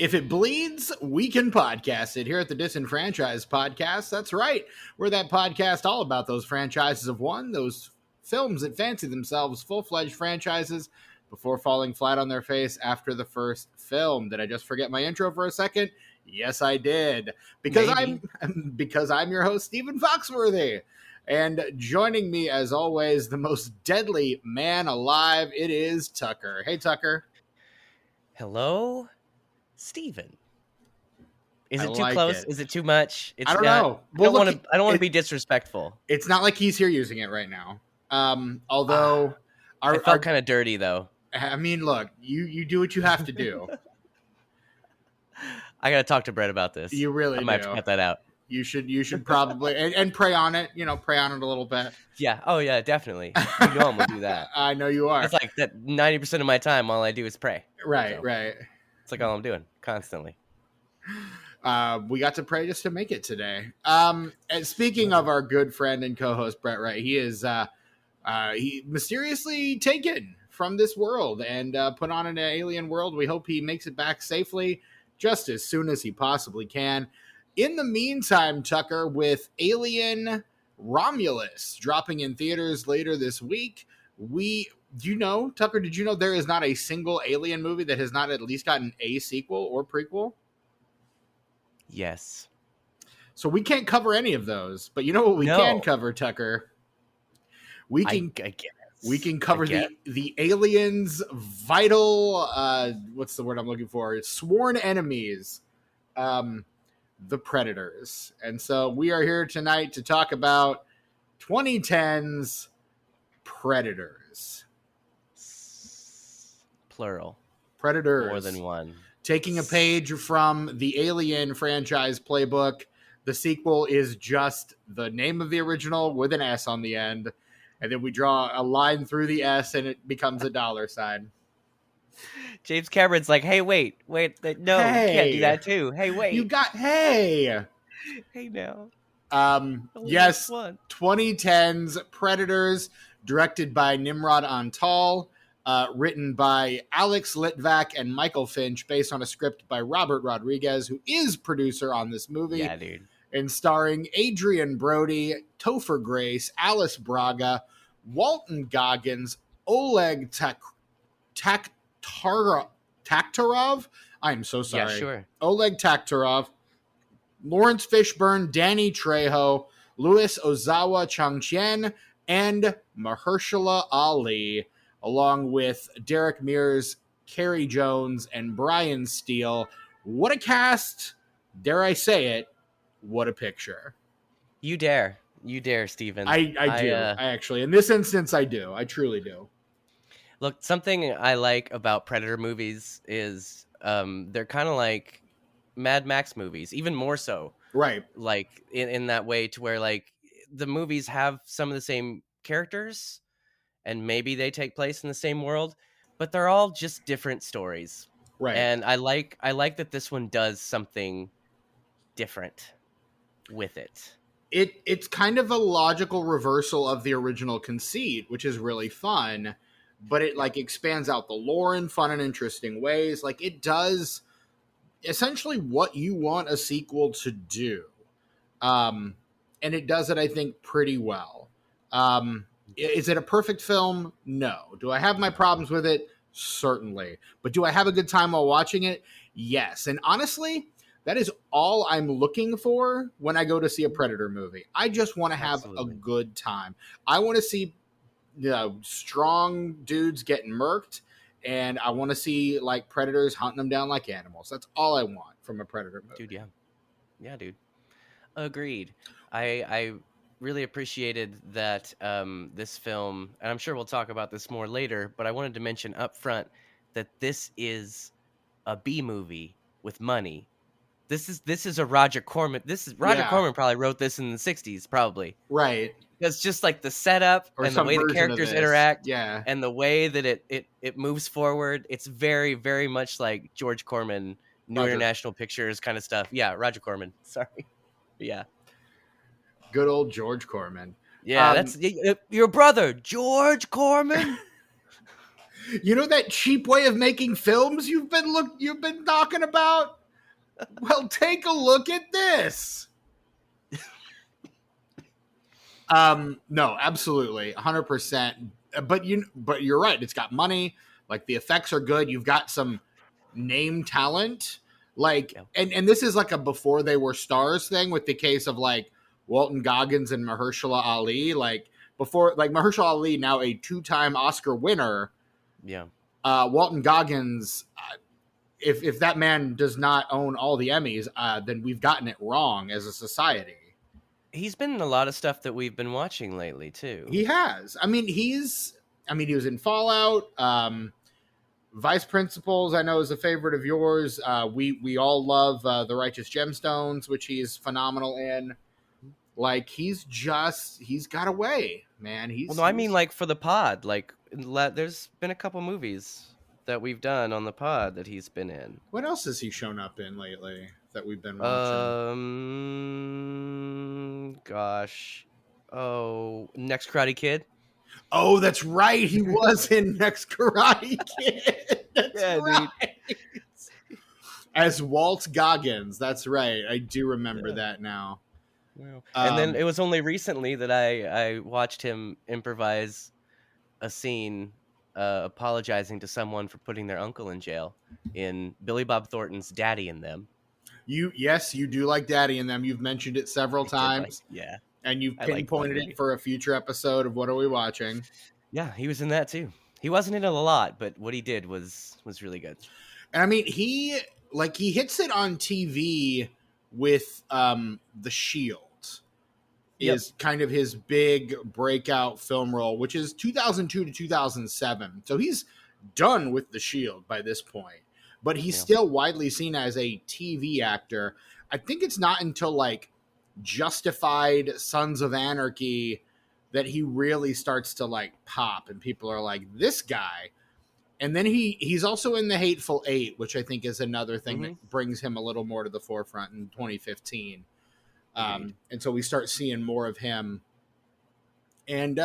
If it bleeds, we can podcast it here at the Disenfranchised Podcast. That's right. We're that podcast all about those franchises of one, those films that fancy themselves full-fledged franchises before falling flat on their face after the first film. Did I just forget my intro for a second? Yes, I did. Because I'm your host, Stephen Foxworthy. And joining me, as always, the most deadly man alive, it is Tucker. Hey, Tucker. Hello, Steven. Is it too like close? it. Is it too much? I don't know. Well, I don't want to be disrespectful. It's not like he's here using it right now. Although I felt kind of dirty though. I mean, look, you do what you have to do. I gotta talk to Brett about this. You really I might have to cut that out. You should probably and pray on it. Pray on it a little bit. Yeah. Oh yeah, definitely. You know I'm gonna do that. I know you are. It's like that 90% of my time. All I do is pray. Right. So, right. It's like all I'm doing constantly. We got to pray just to make it today. And speaking of our good friend and co-host Brett Wright, he is he mysteriously taken from this world and put on an alien world. We hope he makes it back safely just as soon as he possibly can. In the meantime, Tucker, with Alien Romulus dropping in theaters later this week, Tucker, did you know there is not a single Alien movie that has not at least gotten a sequel or prequel? Yes. So we can't cover any of those, but you know what we can cover, Tucker? We can cover the aliens' vital, what's the word I'm looking for? Sworn enemies, the Predators. And so we are here tonight to talk about 2010's Predators. Plural. Predators. More than one. Taking a page from the Alien franchise playbook. The sequel is just the name of the original with an S on the end. And then we draw a line through the S and it becomes a dollar sign. James Cameron's like, hey, wait, no, you can't do that too. Hey, wait. Hey now. Yes, 2010's Predators, directed by Nimrod Antal. Written by Alex Litvak and Michael Finch, based on a script by Robert Rodriguez, who is producer on this movie. Yeah, dude. And starring Adrian Brody, Topher Grace, Alice Braga, Walton Goggins, Oleg Taktarov. I'm so sorry. Yeah, sure. Oleg Taktarov, Lawrence Fishburne, Danny Trejo, Louis Ozawa Changchen, and Mahershala Ali, along with Derek Mears, Carrie Jones, and Brian Steele. What a cast! Dare I say it? What a picture! You dare, Stephen. I do. I actually, in this instance, I do. I truly do. Look, something I like about Predator movies is they're kind of like Mad Max movies, even more so. Right. Like in that way, to where like the movies have some of the same characters, and maybe they take place in the same world, but they're all just different stories. Right. And I like that this one does something different with it. It's kind of a logical reversal of the original conceit, which is really fun, but it like expands out the lore in fun and interesting ways. Like it does essentially what you want a sequel to do. And it does it, I think, pretty well. Is it a perfect film? No. Do I have my problems with it? Certainly. But do I have a good time while watching it? Yes. And honestly, that is all I'm looking for when I go to see a Predator movie. I just want to have a good time. I want to see strong dudes getting murked, and I want to see like predators hunting them down like animals. That's all I want from a Predator movie. Dude, yeah. Yeah, dude. Agreed. I really appreciated that this film, and I'm sure we'll talk about this more later, but I wanted to mention up front that this is a B movie with money. This is a Roger Corman. Corman probably wrote this in the 60s, probably. Right. It's just like the setup and the way the characters interact, and the way that it moves forward. It's very, very much like George Corman, New International Pictures kind of stuff. Yeah, Roger Corman. Sorry. Yeah. Good old George Corman. Yeah, that's your brother, George Corman. You know that cheap way of making films you've been talking about? Well, take a look at this. No, absolutely, 100%. But you're right. It's got money. Like the effects are good. You've got some name talent. Like, Yeah. and this is like a before they were stars thing with the case of like Walton Goggins and Mahershala Ali. Like before, like Mahershala Ali, now a 2-time Oscar winner. Yeah. Walton Goggins, if that man does not own all the Emmys, then we've gotten it wrong as a society. He's been in a lot of stuff that we've been watching lately too. He has. I mean, he was in Fallout. Vice Principals, I know, is a favorite of yours. We all love The Righteous Gemstones, which he's phenomenal in. Like he's got away, man. Well, no, I mean like for the pod. Like there's been a couple movies that we've done on the pod that he's been in. What else has he shown up in lately that we've been watching? Gosh. Oh, Next Karate Kid. Oh, that's right. He was in Next Karate Kid. That's Yeah, right. dude. As Walt Goggins. That's right. I do remember Yeah. that now. Wow. And then it was only recently that I watched him improvise a scene apologizing to someone for putting their uncle in jail in Billy Bob Thornton's Daddy and Them. Yes, you do like Daddy in Them. You've mentioned it several I did times. yeah. And you've I liked that pinpointed movie. it for a future episode of What Are We Watching? Yeah, he was in that too. He wasn't in it a lot, but what he did was really good. And I mean, he hits it on TV with The Shield. Is kind of his big breakout film role, which is 2002 to 2007. So he's done with The Shield by this point, but he's still widely seen as a TV actor. I think it's not until like Justified, Sons of Anarchy that he really starts to like pop and people are like, this guy. And then he's also in The Hateful Eight, which I think is another thing that brings him a little more to the forefront in 2015. And so we start seeing more of him, and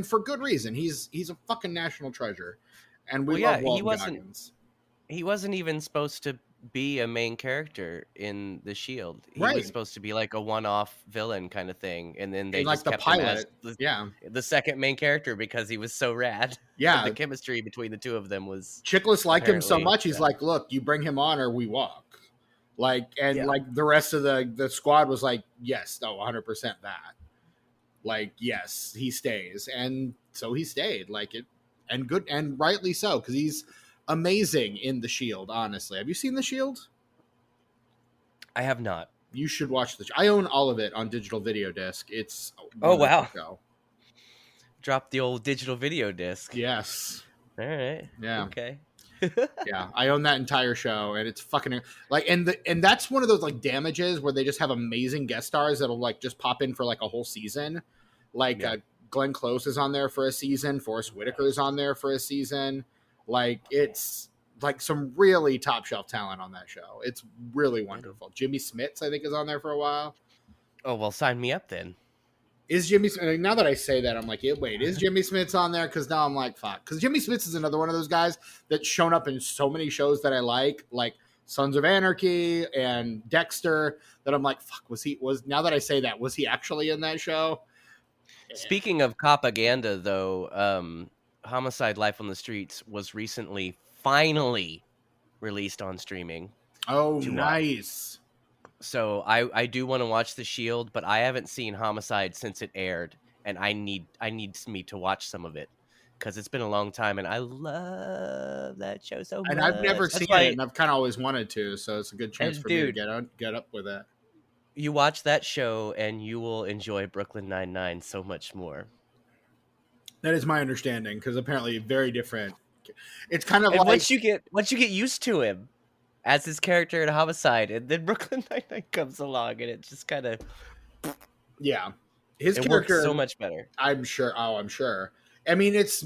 for good reason. He's a fucking national treasure, and we love Walton Goggins. He wasn't even supposed to be a main character in The Shield. He was supposed to be like a one-off villain kind of thing, and then they just kept him as the second main character because he was so rad. Yeah, the chemistry between the two of them was. Chiklis liked him so much. He's like, look, you bring him on or we walk. Like, and like the rest of the squad was like, yes, 100% that. Like, yes, he stays. And so he stayed. Like it, and good, and rightly so, because he's amazing in The Shield, honestly. Have you seen The Shield? I have not. You should watch I own all of it on digital video disc. It's wow. Drop the old digital video disc. Yes. All right. Yeah. Okay. Yeah, I own that entire show, and it's fucking like, and that's one of those like damages where they just have amazing guest stars that'll like just pop in for like a whole season. Like Glenn Close is on there for a season. Forrest Whitaker is on there for a season. Like it's like some really top shelf talent on that show. It's really wonderful. Jimmy Smits, I think, is on there for a while. Oh well, sign me up then. Is Jimmy Smits, now that I say that, I'm like, wait, is Jimmy Smits on there? Because now I'm like, fuck. Because Jimmy Smits is another one of those guys that's shown up in so many shows that I like Sons of Anarchy and Dexter, that I'm like, fuck, now that I say that, was he actually in that show? Speaking of propaganda, though, Homicide: Life on the Streets was recently finally released on streaming. Oh, nice. So I do want to watch The Shield, but I haven't seen Homicide since it aired, and I need me to watch some of it because it's been a long time, and I love that show so much. And I've never seen it, and I've kind of always wanted to, so it's a good chance for me to get up with it. You watch that show, and you will enjoy Brooklyn Nine-Nine so much more. That is my understanding, because apparently very different. It's kind of and once you get used to him as his character in Homicide, and then Brooklyn Nine-Nine comes along, and it just kind of his character works so much better. I'm sure. Oh, I'm sure. I mean, it's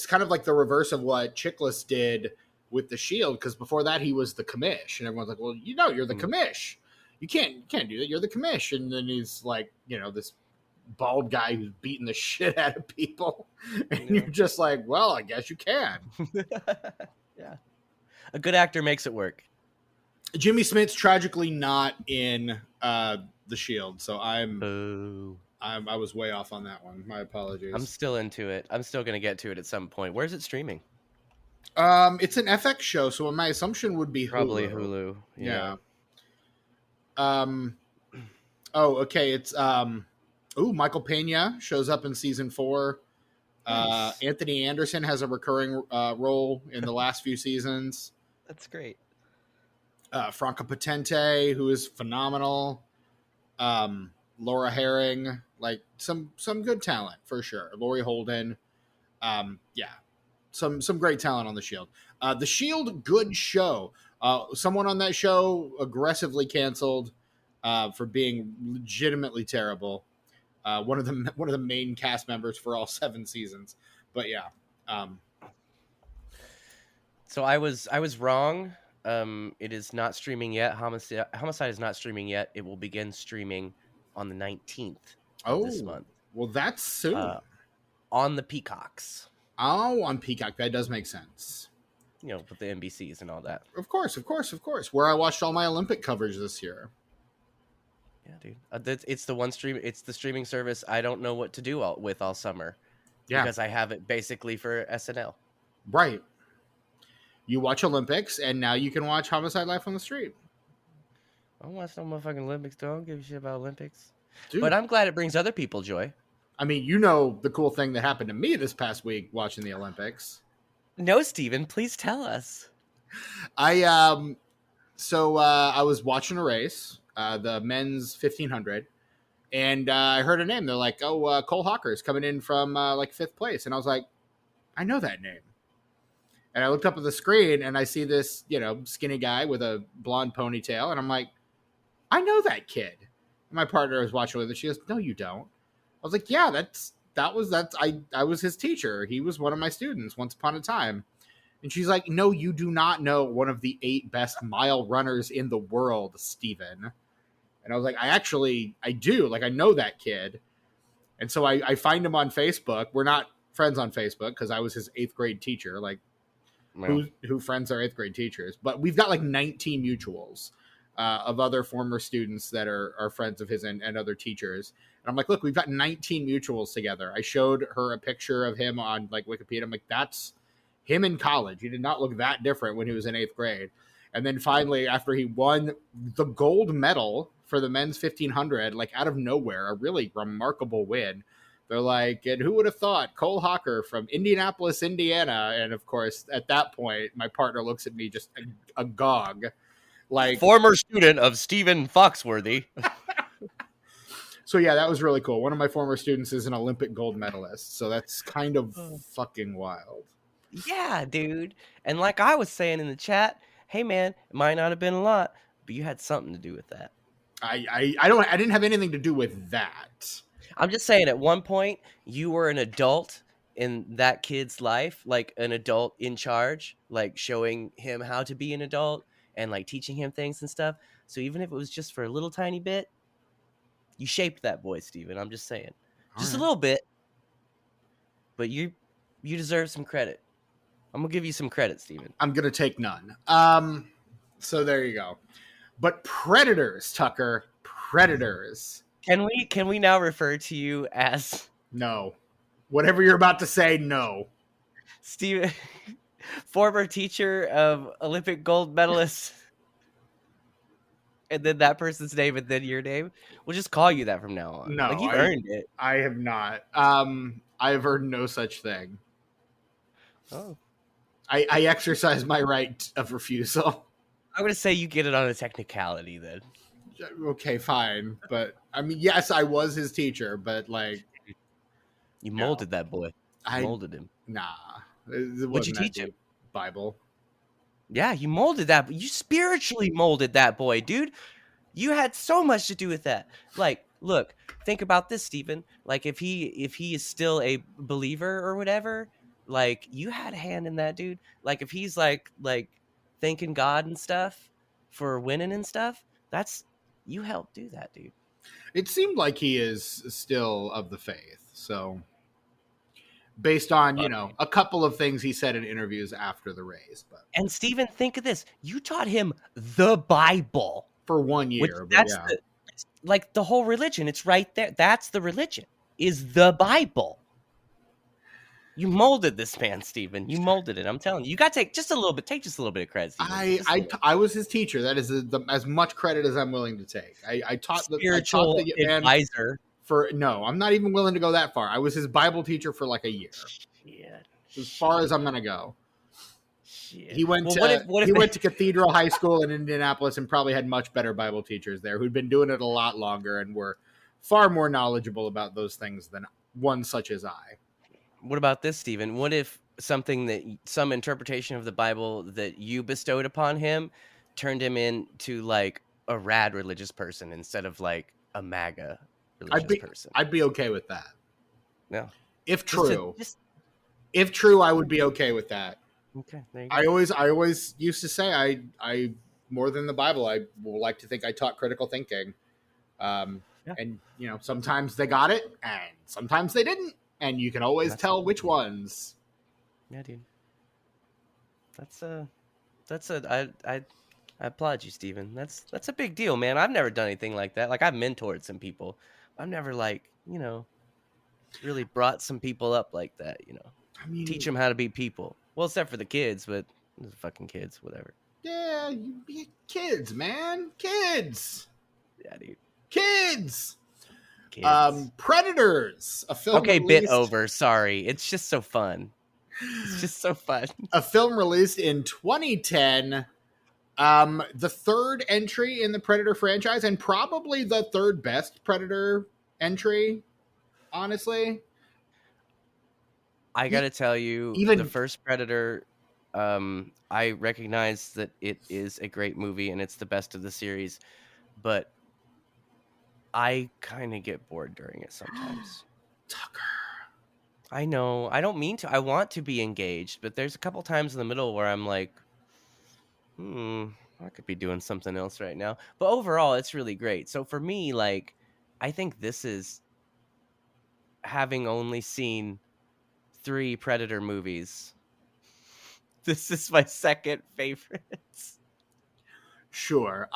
kind of like the reverse of what Chiklis did with The Shield, because before that he was the commish, and everyone's like, well, you're the commish. You can't do that. You're the commish. And then he's like, this bald guy who's beating the shit out of people, and Yeah. you're just like, well, I guess you can. Yeah. A good actor makes it work. Jimmy Smith's tragically not in The Shield, so Boo. I was way off on that one. My I'm apologies. still into it. I'm still gonna get to it at some point. Where's it streaming? It's an FX show, so my assumption would be Probably Hulu. Hulu. Yeah. Yeah. Um. Oh, okay. It's Ooh, Michael Pena shows up in season 4. Nice. Anthony Anderson has a recurring role in the last few seasons. That's great. Franca Potente, who is phenomenal. Laura Herring, like some good talent for sure. Laurie Holden, yeah, some great talent on the Shield. The Shield, good show. Someone on that show aggressively canceled for being legitimately terrible. One of the main cast members for all 7 seasons. But yeah, um, So I was wrong. It is not streaming yet. Homicide is not streaming yet. It will begin streaming on the 19th of this oh, month. well, that's soon. On the Peacocks. Oh, on Peacock, that does make sense. With the NBCs and all that. Of course, of course, of course. Where I watched all my Olympic coverage this year. Yeah, dude. It's the one stream. It's the streaming service I don't know what to do with all summer. Yeah, Because I have it basically for SNL. right. You watch Olympics, and now you can watch Homicide: Life on the Street. I don't watch no motherfucking Olympics. Don't give a shit about Olympics. But Dude, I'm glad it brings other people joy. I mean, you know the cool thing that happened to me this past week watching the Olympics. No, Steven, please tell us. I I was watching a race, the men's 1500, and I heard a name. They're like, "Oh, Cole Hawker's coming in from like 5th place," and I was like, "I know that name." And I looked up at the screen and I see this, skinny guy with a blonde ponytail, and I'm like, "I know that kid." And my partner was watching with it. She goes, "No, you don't." I was like, "Yeah, I was his teacher. He was one of my students once upon a time." And she's like, "No, you do not know one of the 8 best mile runners in the world, Steven." And I was like, I do. Like, I know that kid. And so I find him on Facebook. We're not friends on Facebook because I was his 8th grade teacher. Like, Well, who friends are 8th grade teachers? But we've got like 19 mutuals of other former students that are friends of his and other teachers. And I'm like, look, we've got 19 mutuals together. I showed her a picture of him on like Wikipedia. I'm like, that's him in college. He did not look that different when he was in 8th grade. And then finally, after he won the gold medal for the men's 1500, like out of nowhere, a really remarkable win. They're like, and who would have thought Cole Hawker from Indianapolis, Indiana? And of course, at that point, my partner looks at me just agog. Like, former student of Stephen Foxworthy. so yeah, that was really cool. One of my former students is an Olympic gold medalist. So that's kind of fucking wild. Yeah, dude. And like I was saying in the chat, hey man, it might not have been a lot, but you had something to do with that. I didn't have anything to do with that. I'm just saying at one point you were an adult in that kid's life, like an adult in charge, like showing him how to be an adult and like teaching him things and stuff. So even if it was just for a little tiny bit, you shaped that boy, Steven. I'm just saying. Just a little bit. But you deserve some credit. I'm gonna give you some credit, Steven. I'm gonna take none. So there you go. But Predators, Tucker, Predators. Can we now refer to you as No. Whatever you're about to say, no. Steven, former teacher of Olympic gold medalist, and then that person's name and then your name? We'll just call you that from now on. No, Like you've earned it. I have not. I have heard no such thing. Oh. I exercise my right of refusal. I'm gonna say you get it on a technicality then. Okay, fine. But I mean, yes, I was his teacher, but like You molded that boy. I Molded him. nah. It What'd you wasn't that teach him? deep. Bible. Yeah, you molded that. You spiritually molded that boy, dude. You had so much to do with that. Like, look, think about this, Stephen. Like, if he is still a believer or whatever, like you had a hand in that, dude. Like, if he's like thanking God and stuff for winning and stuff, that's you helped do that, dude. It seemed like he is still of the faith. So, based on, Uh, a couple of things he said in interviews after the race, but and Steven, think of this. You taught him the Bible, for one which year, but that's yeah. the it's like the whole religion. It's right there. That's the religion. Is the Bible. You molded this man, Steven. You molded it. I'm telling you. You got to take just a little bit. Take just a little bit of credit, Steven. I, Just a I little. I was his teacher. That is as much credit as I'm willing to take. I taught Spiritual the man advisor. for no. I'm not even willing to go that far. I was his Bible teacher for like a year. Shit. As far as Shit. I'm gonna go. Shit. He went Well, to what he if went to Cathedral High School in Indianapolis and probably had much better Bible teachers there who'd been doing it a lot longer and were far more knowledgeable about those things than one such as I. what about this, Steven? What if some interpretation of the Bible that you bestowed upon him turned him into like a rad religious person instead of like a MAGA I'd religious be person? I'd be okay with that. No. If Just to true. just If true, I would be okay with that. okay, there you I go. always used to say I more than the Bible, I would like to think I taught critical thinking. Um, Yeah. and sometimes they got it and sometimes they didn't. And you can always That's tell which ones. yeah, dude. That's I applaud you, Steven. That's a big deal, man. I've never done anything like that. Like I've mentored some people. I've never like, really brought some people up like that, I teach mean, them how to be people. Well, except for the kids, but the fucking kids, whatever. yeah, you be kids, man. Kids. Yeah, dude. Kids. Kids. Predators, a film Okay, bit released over. Sorry. It's just so fun. It's just so fun. a film released in 2010. The third entry in the Predator franchise and probably the third best Predator entry, honestly. I gotta tell you, the Even first Predator, I recognize that it is a great movie and it's the best of the series, but I kind of get bored during it sometimes. Tucker. I know. I don't mean to. I want to be engaged, but there's a couple times in the middle where I'm like, I could be doing something else right now. But overall, it's really great. So for me, like, I think this is having only seen 3 Predator movies. This is my second favorites. Sure.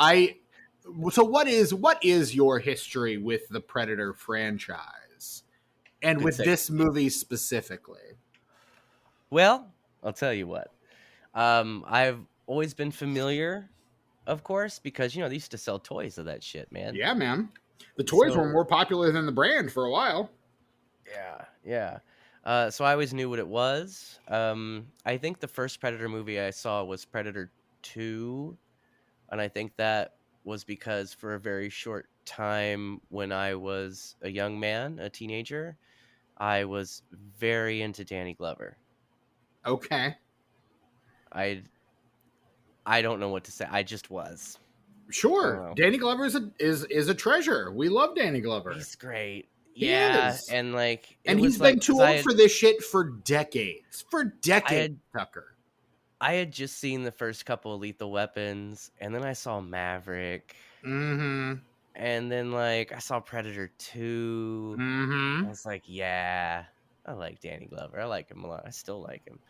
So what is your history with the Predator franchise? And Good with segue. this movie specifically? Well, I'll tell you what. I've always been familiar, of course, because they used to sell toys of that shit, man. Yeah, man. The toys were So more popular than the brand for a while. yeah. So I always knew what it was. I think the first Predator movie I saw was Predator 2, and I think that was because for a very short time when I was a young man, a teenager, I was very into Danny Glover. Okay. I I don't know what to say. I just was. I don't Sure. know. Danny Glover is a treasure. We love Danny Glover. He's great. He Yeah, is. and like it And he's was been like too because old for this shit for decades. For I decades, had Tucker. I had just seen the first couple of Lethal Weapons, and then I saw Maverick, Mm-hmm. and then like I saw Predator 2. I Mm-hmm. was like, yeah, I like Danny Glover. I like him a lot. I still like him.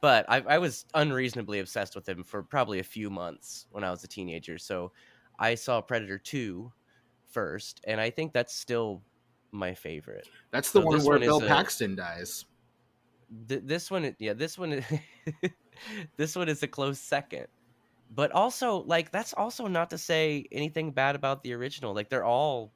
But I was unreasonably obsessed with him for probably a few months when I was a teenager. So I saw Predator 2 first, and I think that's still my favorite. That's the So one this where one Bill is a Paxton dies. this one, yeah, this one, this one is a close second. But also, like, that's also not to say anything bad about the original. Like, they're all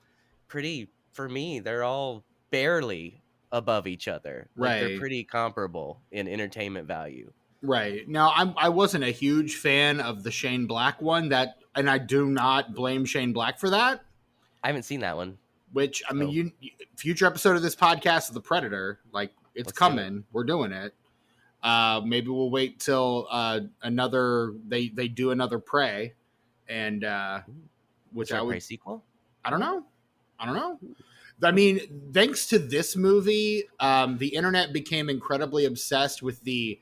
pretty, for me, they're all barely above each other. Like, they're Right. pretty comparable in entertainment value. Right. Now, I wasn't a huge fan of the Shane Black one, and I do not blame Shane Black for that. I haven't seen that one, Which, I mean, so future episode of this podcast of The Predator, like, it's let's do it. coming. We're doing it. Maybe we'll wait till they do another Prey, and Ooh, is which there I a would Prey sequel? I don't know. I don't know. I mean, thanks to this movie, the internet became incredibly obsessed with the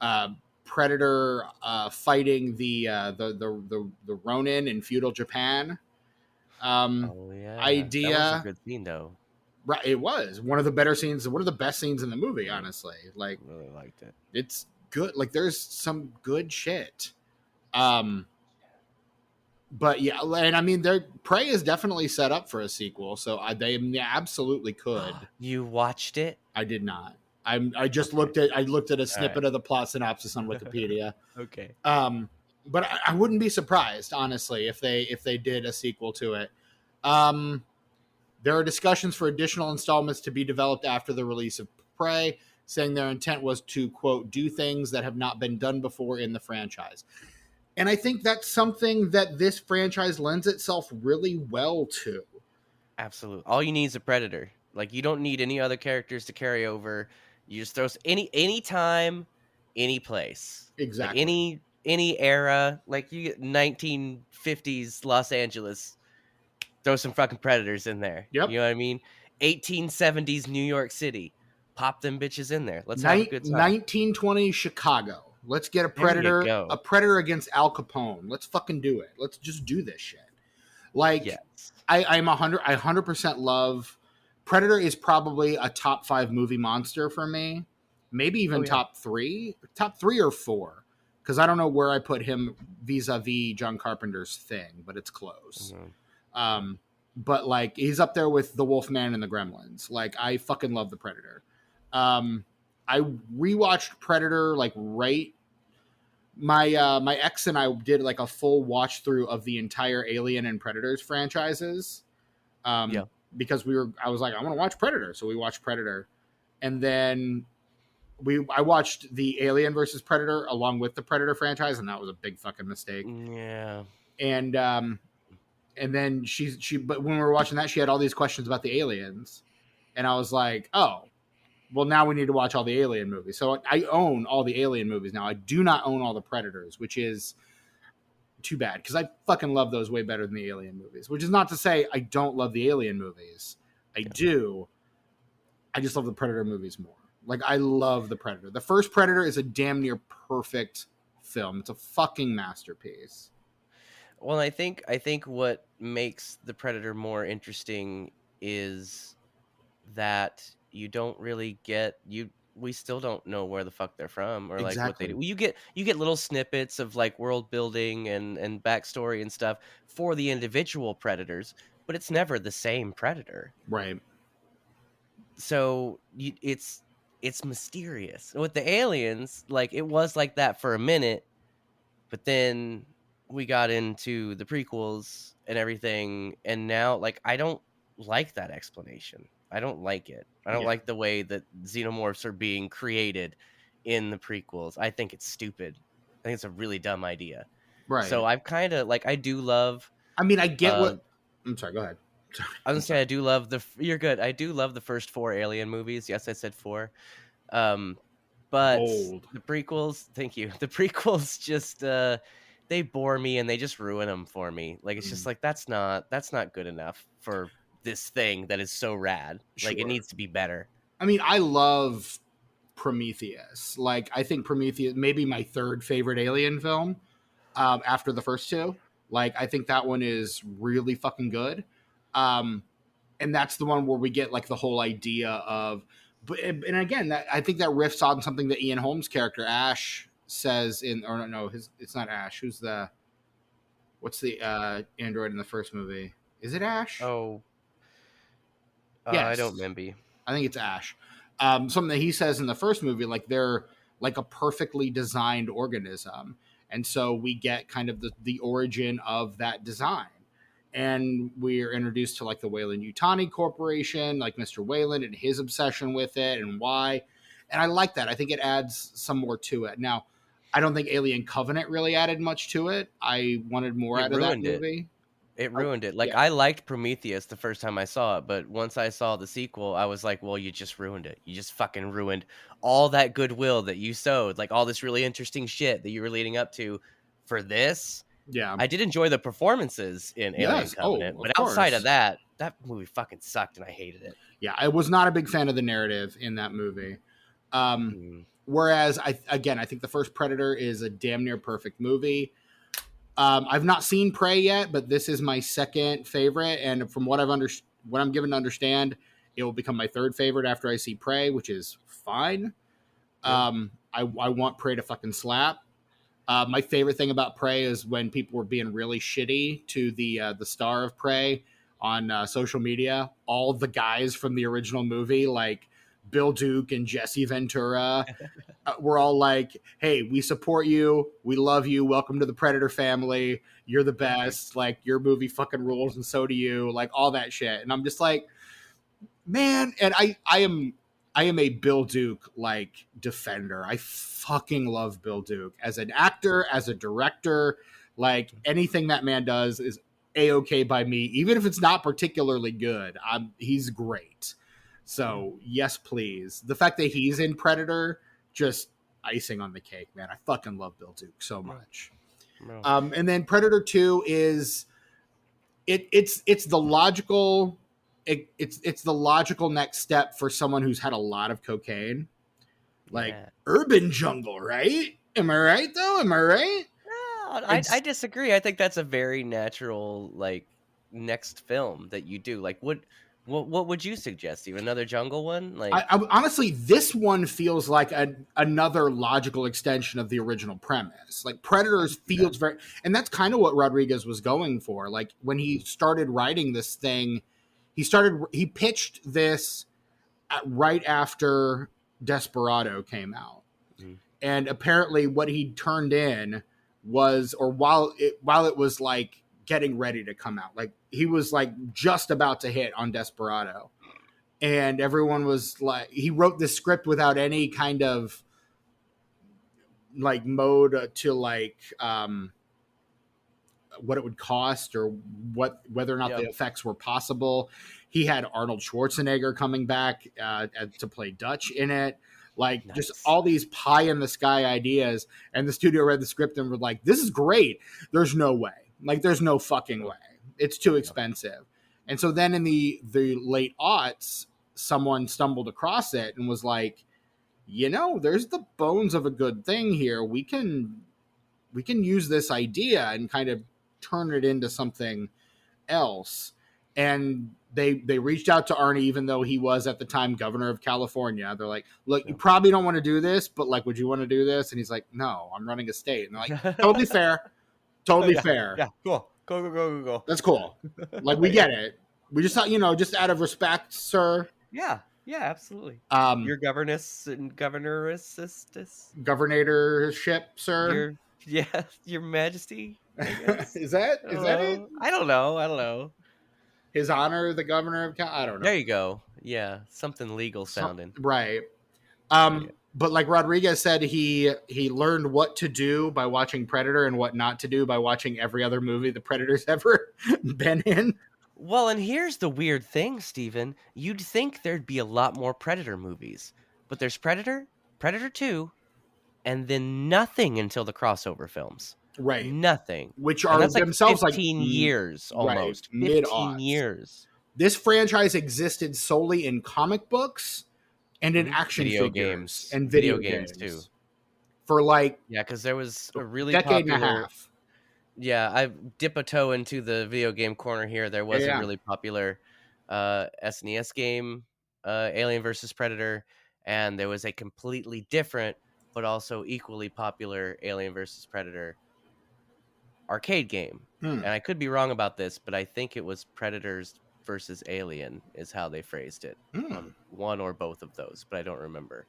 uh, Predator fighting the Ronin in feudal Japan. Oh yeah, that was a idea. good scene though. Right, it was one of the better scenes, one of the best scenes in the movie. Yeah, Honestly, like really liked it. it's good. Like there's some good shit. Um, but yeah, and I mean, their Prey is definitely set up for a sequel, so they absolutely could. You watched it? I did not. Okay. I looked at a All right. snippet of the plot synopsis on Wikipedia. Okay. Um, but I wouldn't be surprised, honestly, if they did a sequel to it. Um, there are discussions for additional installments to be developed after the release of Prey, saying their intent was to quote do things that have not been done before in the franchise. And I think that's something that this franchise lends itself really well to. Absolutely. All you need is a predator. Like you don't need any other characters to carry over. You just throw any time, any place. Like Exactly. any era, like you get 1950s Los Angeles, throw some fucking predators in there. Yep. You know what I mean? 1870s New York City. Pop them bitches in there. Let's have a good time. 1920 Chicago. Let's get There you a go. predator against Al Capone. Let's fucking do it. Let's just do this shit. Like Yes. I'm 100% love Predator is probably a top 5 movie monster for me. Maybe Oh even yeah. top 3 or 4 cuz I don't know where I put him vis-a-vis John Carpenter's Thing, but it's close. Mhm. But like he's up there with the Wolfman and the Gremlins. Like I fucking love the Predator. Um I rewatched Predator like right my ex and I did like a full watch through of the entire Alien and Predators franchises. Yeah. Because I was like, I want to watch Predator, so we watched Predator, and then I watched the Alien versus Predator along with the Predator franchise, and that was a big fucking mistake. Yeah. And then but when we were watching that, she had all these questions about the aliens, and I was like, oh, well, now we need to watch all the Alien movies. So I own all the Alien movies now. I do not own all the Predators, which is too bad because I fucking love those way better than the Alien movies. Which is not to say I don't love the Alien movies. I Yeah. do. I just love the Predator movies more. Like I love the Predator. The first Predator is a damn near perfect film. It's a fucking masterpiece. Well, I think what makes the Predator more interesting is that you don't really get you we still don't know where the fuck they're from or like what they do. Exactly. You get little snippets of like world building and backstory and stuff for the individual predators, but it's never the same predator. Right. So it's mysterious. With the aliens, like it was like that for a minute, but then we got into the prequels and everything, and now like I don't like that explanation. I don't like it. I don't Yeah. like the way that xenomorphs are being created in the prequels. I think it's stupid. I think it's a really dumb idea. So Right. I've kind of like I do love I mean, I get uh what. I'm sorry. Go ahead. Sorry. I was I'm gonna say sorry. I do love you're good. I do love the first 4 Alien movies. Yes, I said 4. Um but Bold. the prequels, thank you. The prequels just they bore me and they just ruin them for me. Like it's just Mm, like that's not good enough for this thing that is so rad. Like it sure. needs to be better. I mean, I love Prometheus. Like, I think Prometheus maybe my third favorite Alien film after the first two. Like, I think that one is really fucking good. Um, and that's the one where we get like the whole idea of, but and again, that I think that riffs on something that Ian Holmes' character Ash says in, or no, his it's not Ash. Who's the what's the android in the first movie? Is it Ash? Oh, I don't Yes, remember. I think it's Ash. Something that he says in the first movie, like they're like a perfectly designed organism, and so we get kind of the origin of that design, and we're introduced to like the Weyland Yutani Corporation, like Mr. Weyland and his obsession with it and why, and I like that. I think it adds some more to it. Now, I don't think Alien Covenant really added much to it. I wanted more It out of that ruined it. movie. It Oh, ruined it. yeah, Like I liked Prometheus the first time I saw it, but once I saw the sequel, I was like, "Well, you just ruined it. You just fucking ruined all that goodwill that you sowed, like all this really interesting shit that you were leading up to for this." yeah, I did enjoy the performances in Alien yes. Oh, Covenant, of but outside of course. that, that movie fucking sucked and I hated it. Yeah, I was not a big fan of the narrative in that movie. Mm. Whereas I think the first Predator is a damn near perfect movie. I've not seen Prey yet, but this is my second favorite, and from what what I'm given to understand, it will become my third favorite after I see Prey, which is fine. Yeah. I want Prey to fucking slap. My favorite thing about Prey is when people were being really shitty to the star of Prey on social media. All the guys from the original movie, like Bill Duke and Jesse Ventura, were all like, "Hey, we support you. We love you. Welcome to the Predator family. You're the best. Like your movie fucking rules, and so do you. Like all that shit." And I'm just like, man, and I am a Bill Duke like defender. I fucking love Bill Duke as an actor, as a director. Like anything that man does is a-okay by me, even if it's not particularly good. He's great. Yeah. So yes, please. The fact that he's in Predator, just icing on the cake, man. I fucking love Bill Duke so No. much. No. And then Predator 2 is it's the logical it's the logical next step for someone who's had a lot of cocaine, like Yeah. urban jungle, right? Am I right though? Am I right? No, I It's disagree. I think that's a very natural like next film that you do. Like what would you suggest? Steve? Another jungle one? Like I honestly, this one feels like another logical extension of the original premise. Like I Predators can see that. feels very, and that's kind of what Rodriguez was going for. Like when he started writing this thing, he pitched this right after Desperado came out. Mm. And apparently what he turned in was, or while it was like getting ready to come out, like he was like just about to hit on Desperado, and everyone was like, he wrote this script without any kind of like mode to like what it would cost or whether or not Yeah. the effects were possible. He had Arnold Schwarzenegger coming back to play Dutch in it. Like just Nice. all these pie in the sky ideas, and the studio read the script and were like, "This is great." There's no way. Like, there's no fucking No. way. It's too No. expensive. And so then in the late aughts, someone stumbled across it and was like, there's the bones of a good thing here. We can use this idea and kind of turn it into something else. And they reached out to Arnie, even though he was at the time governor of California. They're like, "Look, you No. probably don't want to do this, but like, would you want to do this?" And he's like, "No, I'm running a state." And they're like, "Totally fair, Oh totally yeah. fair. Yeah. Cool. Go. That's cool. Like, we Yeah. get it. We just thought, just out of respect, sir, Yeah. Yeah, absolutely. um, Your governess and governoressistus. governorship, sir." Your yeah, your majesty, I guess. is that I is don't that it? know. I don't know. I don't know. His Honor, the governor of Cal. I don't know. There you go. Yeah, something legal sounding. Right. There you But like Rodriguez said, he learned what to do by watching Predator and what not to do by watching every other movie the Predator's ever been in. Well, and here's the weird thing, Steven. You'd think there'd be a lot more Predator movies, but there's Predator, Predator 2, and then nothing until the crossover films. Right. Nothing. Which And are that's like themselves like 15 years right, almost. mid 15 aughts. years. This franchise existed solely in comic books and in Mhm. action Video figures games. and Video video games, too. for like Yeah, because there was a a really decade and a popular. half. Yeah, I dip a toe into the video game corner here. There was a Yeah. really popular SNES game, Alien versus Predator, and there was a completely different but also equally popular Alien versus Predator arcade game. Hmm. And I could be wrong about this, but I think it was Predators versus Alien is how they phrased it on one or both of those, but I don't remember.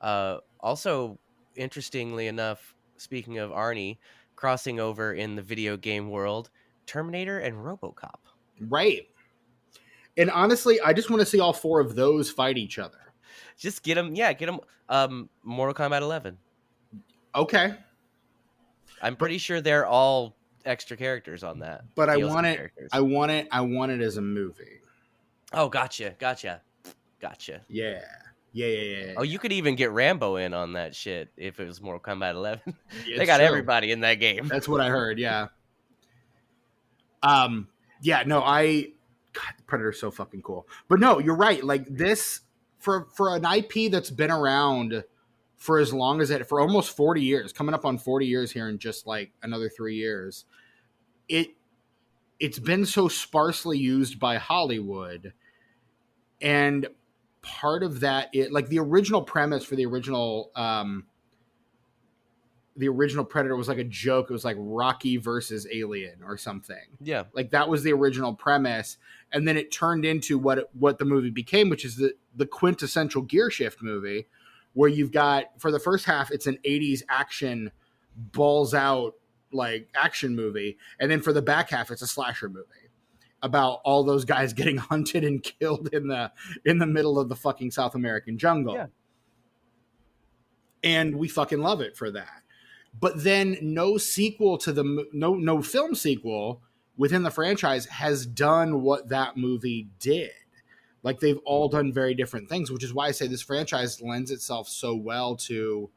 Also, interestingly enough, speaking of Arnie crossing over in the video game world, Terminator and RoboCop. Right. And honestly, I just want to see all four of those fight each other. Just get them, get them. Mortal Kombat 11. Okay. I'm pretty sure they're all extra characters on that. But I DLC want it. characters. I want it as a movie. Oh, gotcha. Yeah. Yeah. Oh, you could even get Rambo in on that shit if it was Mortal Kombat 11. They It's got true. everybody in that game. That's what I heard. Yeah. Yeah. No. God, Predator's so fucking cool. But no, you're right. Like this for an IP that's been around for as long as it, for almost 40 years, coming up on 40 years here in just like another 3 years. It's been so sparsely used by Hollywood, and part of that, like the original premise for the original Predator was like a joke. It was like Rocky versus Alien or something. Yeah. Like that was the original premise, and then it turned into what the movie became, which is the quintessential gear shift movie, where you've got, for the first half, it's an 80s action balls out like action movie, and then for the back half, it's a slasher movie about all those guys getting hunted and killed in the middle of the fucking South American jungle. Yeah. And we fucking love it for that. But then no film sequel within the franchise has done what that movie did. Like they've all done very different things, which is why I say this franchise lends itself so well to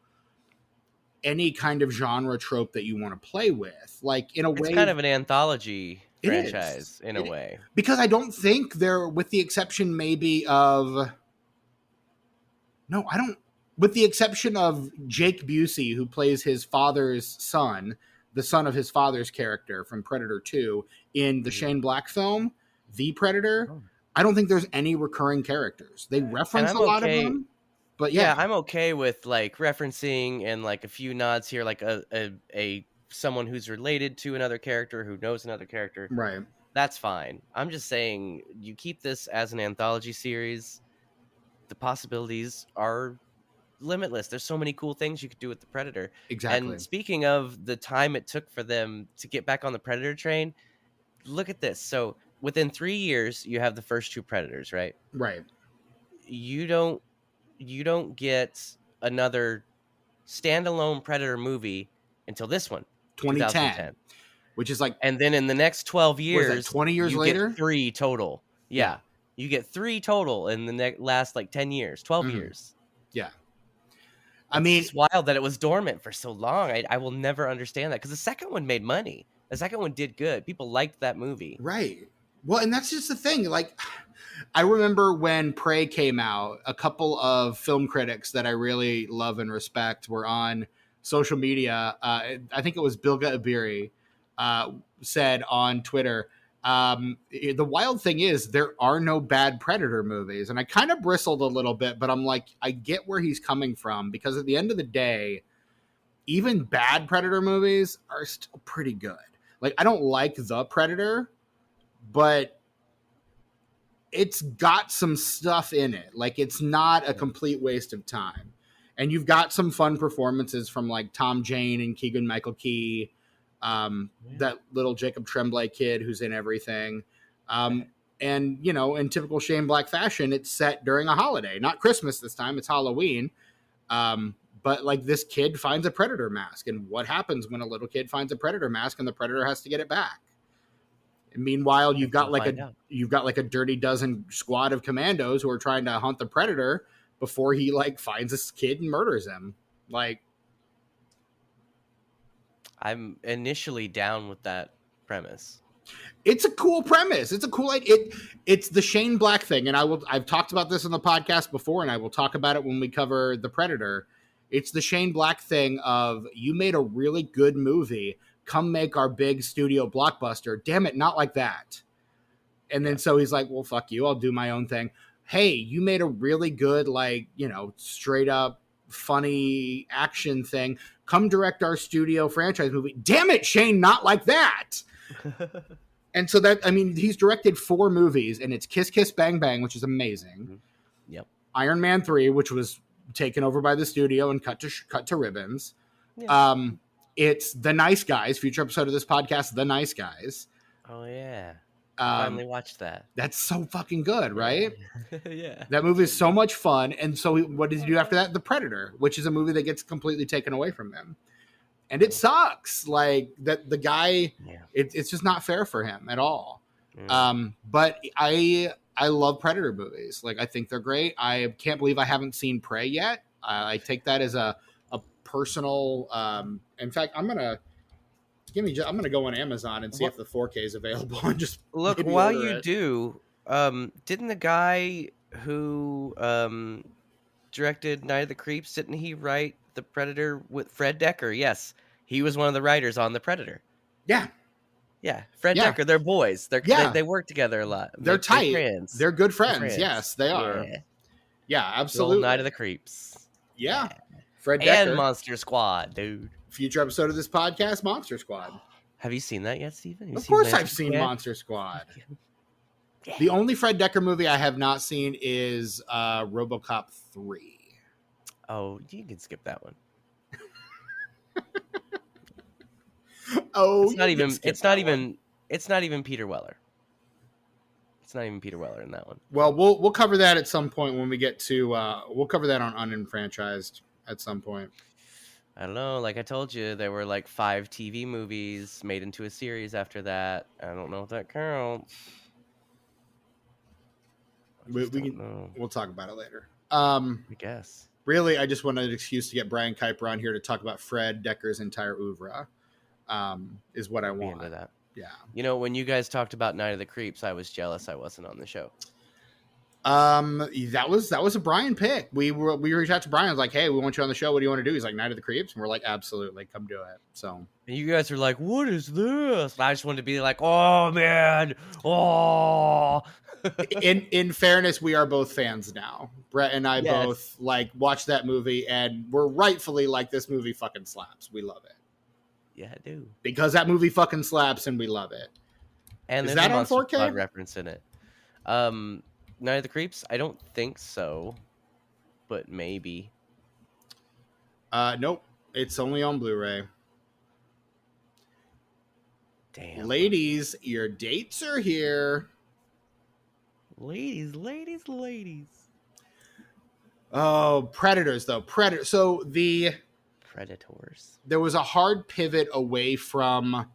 any kind of genre trope that you want to play with. Like in a way, It's kind of an anthology it franchise is. in a way. Because I don't think they're, with the exception maybe of, no, I don't, with the exception of Jake Busey, who plays his father's son, the son of his father's character from Predator 2 in the Shane Black film, The Predator, I don't think there's any recurring characters. They reference a lot of them, but yeah. I'm okay with like referencing and like a few nods here, like a someone who's related to another character who knows another character. Right. That's fine. I'm just saying, you keep this as an anthology series, the possibilities are limitless. There's so many cool things you could do with the Predator. Exactly. And speaking of the time it took for them to get back on the Predator train, look at this. So within 3 years, you have the first two Predators, right? Right. You don't get another standalone Predator movie until this one, 2010. Which is like, and then in the next 12 years, 20 years you later, get 3 total. Yeah. You get 3 total in the last like 10 years, 12 years. Yeah. I mean, it's wild that it was dormant for so long. I will never understand that, because the second one made money. The second one did good. People liked that movie. Right. Well, and that's just the thing. Like, I remember when Prey came out, a couple of film critics that I really love and respect were on social media. I think it was Bilga Abiri said on Twitter, the wild thing is there are no bad Predator movies. And I kind of bristled a little bit, but I'm like, I get where he's coming from, because at the end of the day, even bad Predator movies are still pretty good. Like, I don't like The Predator, but it's got some stuff in it. Like, it's not a complete waste of time. And you've got some fun performances from like Tom Jane and Keegan-Michael Key, that little Jacob Tremblay kid who's in everything. And, you know, in typical Shane Black fashion, it's set during a holiday, not Christmas this time, it's Halloween. But like, this kid finds a Predator mask, and what happens when a little kid finds a Predator mask and the Predator has to get it back? And meanwhile, you've got like a Dirty Dozen squad of commandos who are trying to hunt the Predator before he like finds this kid and murders him. Like, I'm initially down with that premise. It's a cool premise. It's a cool idea. It's the Shane Black thing, and I've talked about this on the podcast before, and I will talk about it when we cover The Predator. It's the Shane Black thing of, you made a really good movie, come make our big studio blockbuster. Damn it, not like that. And then so he's like, well, fuck you, I'll do my own thing. Hey, you made a really good, like, you know, straight up funny action thing. Come direct our studio franchise movie. Damn it, Shane, not like that. And so that, I mean, he's directed 4 movies, and it's Kiss Kiss Bang Bang, which is amazing. Yep. Iron Man 3, which was taken over by the studio and cut to ribbons. Yeah. It's The Nice Guys, future episode of this podcast, The Nice Guys. Oh yeah. I finally watched that. That's so fucking good, right? Yeah. That movie is so much fun. And so what did he do after that? The Predator, which is a movie that gets completely taken away from him. And it sucks. Like, that the guy, it's just not fair for him at all. But I love Predator movies. Like, I think they're great. I can't believe I haven't seen Prey yet. I take that as a personal, in fact, I'm going to go on Amazon and see if the 4K is available and just look while you do. Didn't the guy who directed Night of the Creeps. Didn't he write The Predator with Fred Decker? Yes, he was one of the writers on The Predator. Yeah, Yeah, Fred yeah, Decker. They're boys. yeah. They work together a lot. They're They tight. friends. They're good They're friends. friends. Yes, they are. Yeah, Yeah, the old Night of absolutely. the Creeps. Yeah. Yeah, Fred and Decker, Monster Squad, dude. future episode of this podcast, Monster Squad. Have you seen that yet, Steven? Have you Of seen course, I've Lantern seen Squad? Monster Squad. Yeah. The only Fred Decker movie I have not seen is RoboCop 3. Oh, you can skip that one. Oh, It's not you can even. skip that one. It's not even Peter Weller. It's not even Peter Weller in that one. Well, we'll cover that at some point when we get to we'll cover that on Unenfranchised at some point. I don't know. Like I told you, there were like 5 TV movies made into a series after that. I don't know if that counts. We Don't can know. we'll talk about it later. I guess. Really, I just wanted an excuse to get Brian Kuiper on here to talk about Fred Decker's entire oeuvre. Is what I Be want. into that. Yeah. You know, when you guys talked about Night of the Creeps, I was jealous I wasn't on the show. That was a Brian pick. We reached out to Brian. I was like, hey, we want you on the show. What do you want to do? He's like, Night of the Creeps. And we're like, absolutely, come do it. So And you guys are like, what is this? And I just wanted to be like, oh man, oh. in fairness, we are both fans now. Brett and I Yes. both like watched that movie, and we're rightfully like, this movie fucking slaps. We love it Yeah, I do. because that movie fucking slaps, and we love it. And Is there's that a on Monster 4K? Squad reference in it. Night of the Creeps? I don't think so, but maybe. Nope, it's only on Blu-ray. Damn. Ladies, your dates are here. Ladies. Oh, Predators though. So Predators. there was a hard pivot away from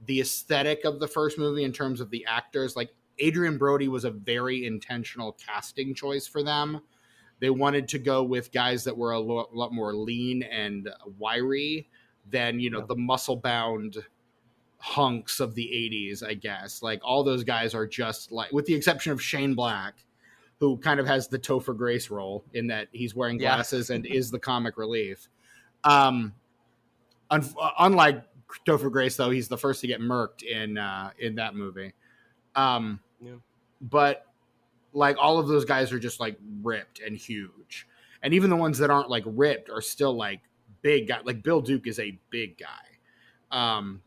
the aesthetic of the first movie in terms of the actors. Like Adrian Brody was a very intentional casting choice for them. They wanted to go with guys that were a lot more lean and wiry than, the muscle bound hunks of the 80s, I guess. Like all those guys are just like, with the exception of Shane Black, who kind of has the Topher Grace role in that he's wearing glasses and is the comic relief. Unlike Topher Grace, though, he's the first to get murked in that movie. But like all of those guys are just like ripped and huge, and even the ones that aren't like ripped are still like big guy. Like Bill Duke is a big guy.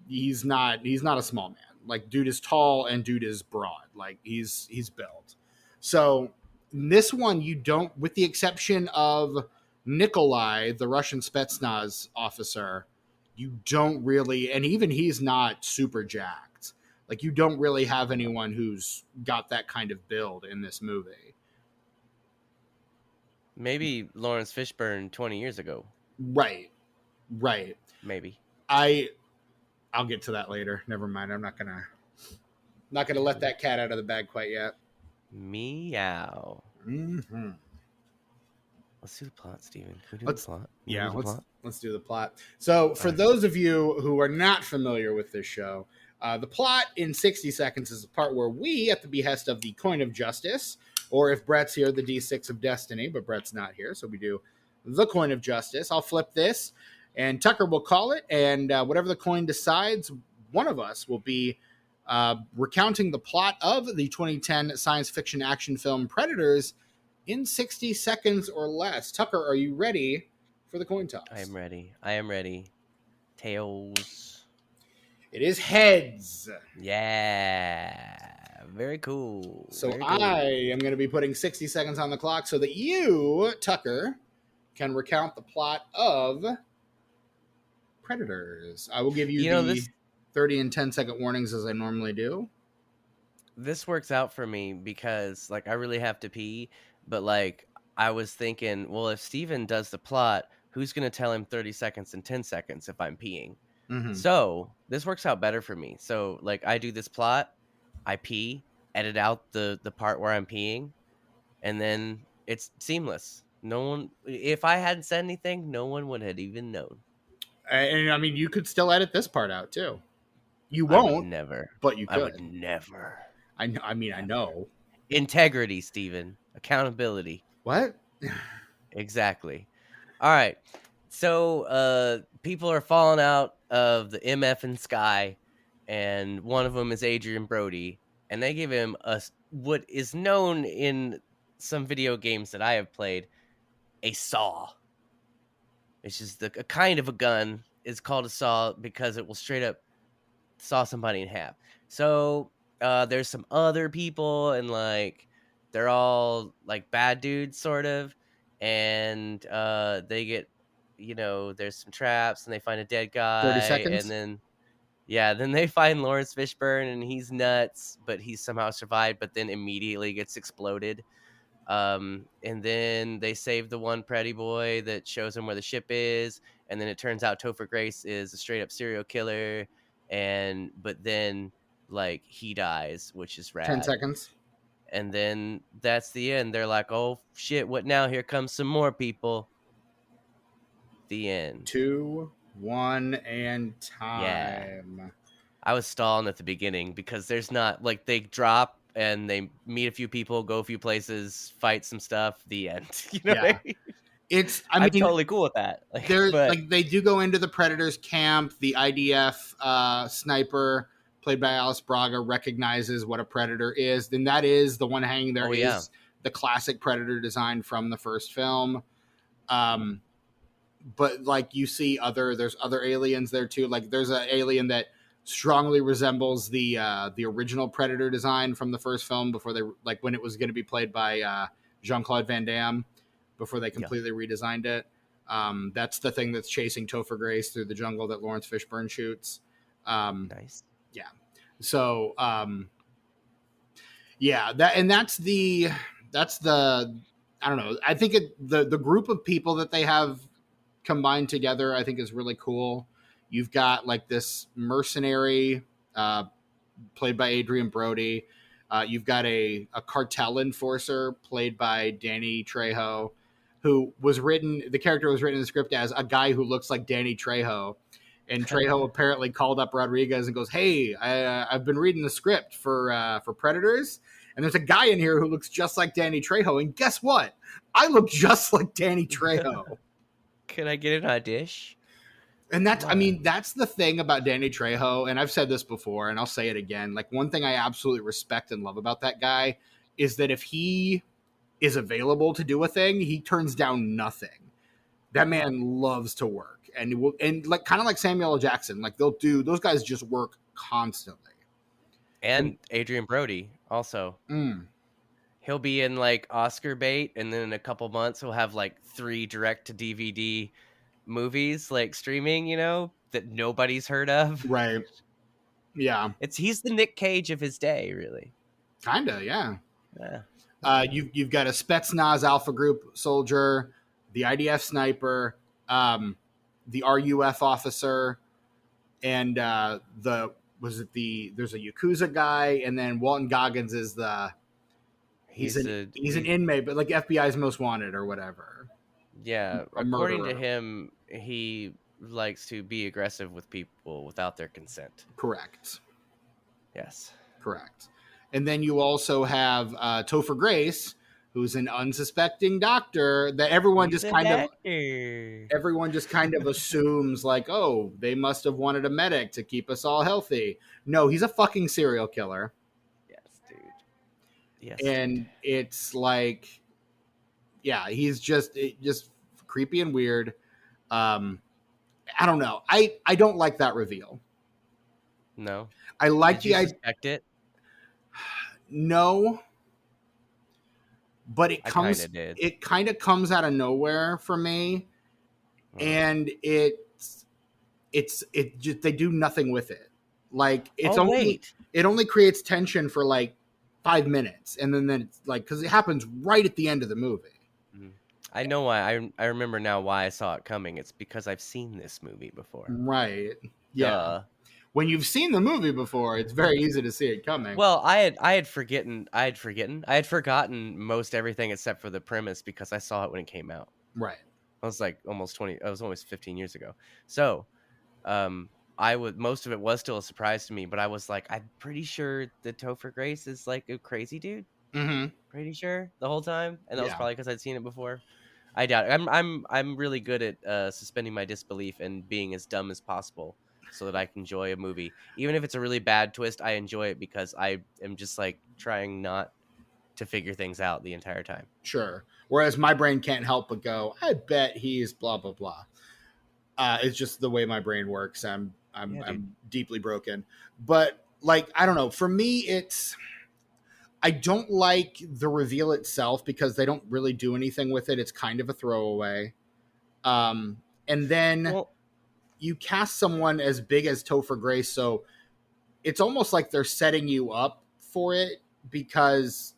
He's not a small man. Like dude is tall and dude is broad. Like he's built. So in this one, you don't, with the exception of Nikolai, the Russian Spetsnaz officer, you don't really, and even he's not super jacked. Like you don't really have anyone who's got that kind of build in this movie. Maybe Lawrence Fishburne 20 years ago. Right. Maybe. I'll get to that later. Never mind. I'm not gonna let that cat out of the bag quite yet. Meow. Mm-hmm. Let's do the plot, Steven. Can we do the plot? Yeah, let's do the plot. So for those of you who are not familiar with this show, the plot in 60 seconds is the part where we, at the behest of the Coin of Justice, or if Brett's here, the D6 of Destiny, but Brett's not here, so we do the Coin of Justice. I'll flip this, and Tucker will call it, and whatever the coin decides, one of us will be recounting the plot of the 2010 science fiction action film Predators in 60 seconds or less. Tucker, are you ready for the coin toss? I am ready. Tails. It is heads. Yeah. Very cool. So Very cool. I am going to be putting 60 seconds on the clock so that you, Tucker, can recount the plot of Predators. I will give you the 30 and 10-second warnings as I normally do. This works out for me because, like, I really have to pee. But, like, I was thinking, well, if Steven does the plot, who's going to tell him 30 seconds and 10 seconds if I'm peeing? Mm-hmm. So this works out better for me. So, like, I do this plot, I pee, edit out the part where I'm peeing, and then it's seamless. No one, if I hadn't said anything, no one would have even known. And, I mean, you could still edit this part out, too. You won't. Never. But you could. I would never. I know. Integrity, Steven. Accountability. What? Exactly. All right. So people are falling out of the MF and Sky, and one of them is Adrian Brody, and they give him what is known in some video games that I have played, a saw. It's just a kind of a gun. It's called a saw because it will straight up saw somebody in half. So there's some other people, and like they're all like bad dudes sort of, and they get, there's some traps, and they find a dead 30 guy, and seconds. then yeah, then they find Lawrence Fishburne, and he's nuts, but he somehow survived, but then immediately gets exploded. And then they save the one pretty boy that shows him where the ship is, and then it turns out Topher Grace is a straight up serial killer, and but then like he dies, which is 10 rad. seconds. And then that's the end. They're like, oh shit, what now? Here comes some more people. The end. 2, 1, and Yeah. time. I was stalling at the beginning because there's not like they drop and they meet a few people, go a few places, fight some stuff, the end. You know what Yeah. I mean? I I'm mean, totally cool with that. Like, they're but like they do go into the Predators camp. The IDF sniper, played by Alice Braga, recognizes what a Predator is. Then that is the one hanging there oh yeah, is the classic Predator design from the first film. Um, but like you see there's other aliens there too. Like there's an alien that strongly resembles the original Predator design from the first film before they like when it was going to be played by Jean-Claude Van Damme before they yeah, completely redesigned it. That's the thing that's chasing Topher Grace through the jungle that Lawrence Fishburne shoots. nice. Yeah. So yeah, that's the I don't know. I think the group of people that they have combined together, I think is really cool. You've got like this mercenary uh, played by Adrian Brody. You've got a cartel enforcer played by Danny Trejo, who was written. The character was written in the script as a guy who looks like Danny Trejo. And Trejo apparently called up Rodriguez and goes, "Hey, I've been reading the script for Predators, and there's a guy in here who looks just like Danny Trejo. And guess what? I look just like Danny Trejo." Can I get it on a dish? And that's, Come I on. mean, that's the thing about Danny Trejo, and I've said this before, and I'll say it again. Like, one thing I absolutely respect and love about that guy is that if he is available to do a thing, he turns down nothing. That man loves to work, and like kind of like Samuel L. Jackson, like those guys just work constantly. And And Adrian Brody also. mm, He'll be in like Oscar bait, and then in a couple months he'll have like 3 direct to DVD movies like streaming, that nobody's heard of. right, yeah, He's the Nick Cage of his day, really. kinda, yeah. Yeah. Yeah. You've got a Spetsnaz Alpha Group soldier, the IDF sniper, the RUF officer, and there's a Yakuza guy, and then Walton Goggins is He's he's an inmate, but like FBI's most wanted or whatever, yeah, a according to murderer. him, he likes to be aggressive with people without their consent. Correct, Yes. correct. And then you also have Topher Grace, who's an unsuspecting doctor that He's a doctor. everyone just kind of assumes like, oh, they must have wanted a medic to keep us all healthy. No, he's a fucking serial killer. Yes, dude. Yes, dude. And it's like, yeah, he's just creepy and weird. I don't know. I don't like that reveal. No. I like Did you the I suspect it? no, but I kind of did. it kind of comes out of nowhere for me, Mm. and it just they do nothing with it. Like Oh, wait. it only creates tension for like 5 minutes, and then it's like because it happens right at the end of the movie. Mm. I know why. I remember now why I saw it coming. It's because I've seen this movie before. Right. Yeah. Duh. When you've seen the movie before, it's very easy to see it coming. Well, I had forgotten most everything except for the premise because I saw it when it came out. Right. I was like I was almost 15 years ago. So, I would most of it was still a surprise to me, but I was like, I'm pretty sure that Topher Grace is like a crazy dude. Mm-hmm. Pretty sure the whole time, and that was Yeah. probably because I'd seen it before. I doubt it. I'm really good at suspending my disbelief and being as dumb as possible so that I can enjoy a movie. Even if it's a really bad twist, I enjoy it because I am just like trying not to figure things out the entire time. Sure. Whereas my brain can't help but go, I bet he's blah blah blah. It's just the way my brain works. Yeah, dude. I'm deeply broken. But like I don't know. For me, it's I don't like the reveal itself because they don't really do anything with it. It's kind of a throwaway. And then Well, you cast someone as big as Topher Grace, so it's almost like they're setting you up for it because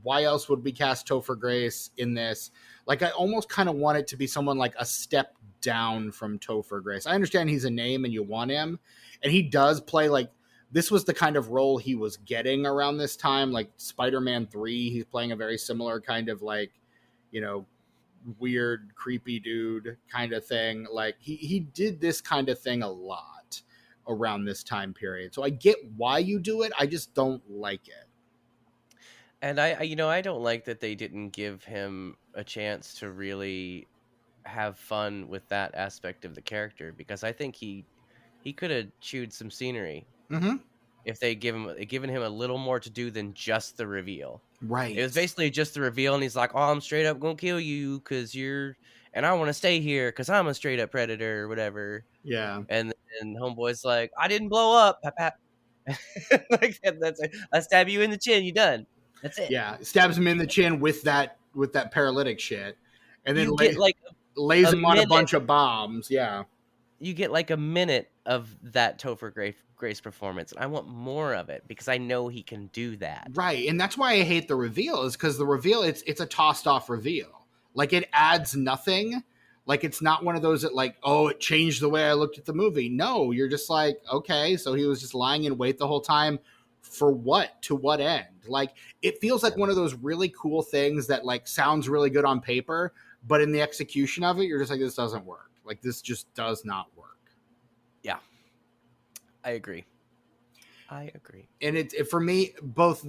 why else would we cast Topher Grace in this? Like, I almost kind of want it to be someone like a step down from Topher Grace. I understand he's a name and you want him, and he does play like this was the kind of role he was getting around this time, like Spider-Man 3. He's playing a very similar kind of like, you know, weird, creepy dude kind of thing. Like he did this kind of thing a lot around this time period. So I get why you do it. I just don't like it. and I don't like that they didn't give him a chance to really have fun with that aspect of the character because I think he could have chewed some scenery Mm-hmm. if they given him a little more to do than just the reveal. It was Right. basically just the reveal, and he's like, "Oh, I'm straight up gonna kill you because you're, and I want to stay here because I'm a straight up predator or whatever." Yeah. And then Homeboy's like, "I didn't blow up, pap pap." Like that's it. I stab you in the chin, you done. That's it. Yeah. Stabs him in the chin with that paralytic shit, and then You get like lays a him on a minute. bunch of bombs. Yeah. You get like a minute of that Topher Grace performance, and I want more of it because I know he can do that. Right, and that's why I hate the reveal is because the reveal it's a tossed off reveal. Like it adds nothing. Like it's not one of those that like oh it changed the way I looked at the movie. No, you're just like okay, so he was just lying in wait the whole time for what to what end? Like it feels like Yeah. one of those really cool things that like sounds really good on paper, but in the execution of it, you're just like this doesn't work. Like this just does not work. Yeah, I agree. I agree. And it for me both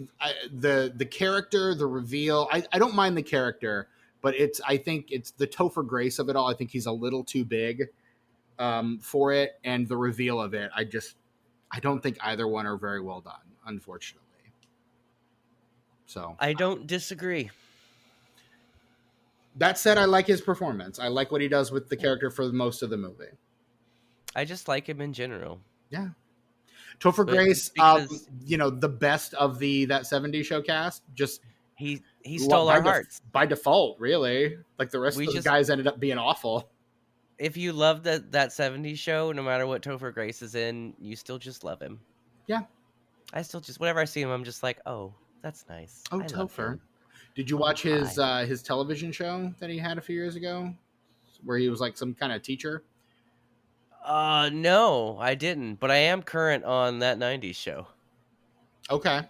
the character the reveal I don't mind the character but it's I think it's the Topher Grace of it all. I think he's a little too big for it, and the reveal of it I don't think either one are very well done, unfortunately. So I don't disagree. that said, I like his performance. I like what he does with the character for most of the movie. I just like him in general. Yeah. Topher But Grace, because the best of that '70s show cast, just he stole by our hearts. by default, really. Like the rest We of the just guys ended up being awful. if you love that 70s show, no matter what Topher Grace is in, you still just love him. Yeah. I still just whenever I see him, I'm just like, oh, that's nice. Oh, I love Topher. him. Did you Oh, watch hi. his television show that he had a few years ago, where he was like some kind of teacher? No, I didn't, but I am current on that 90s show, Okay.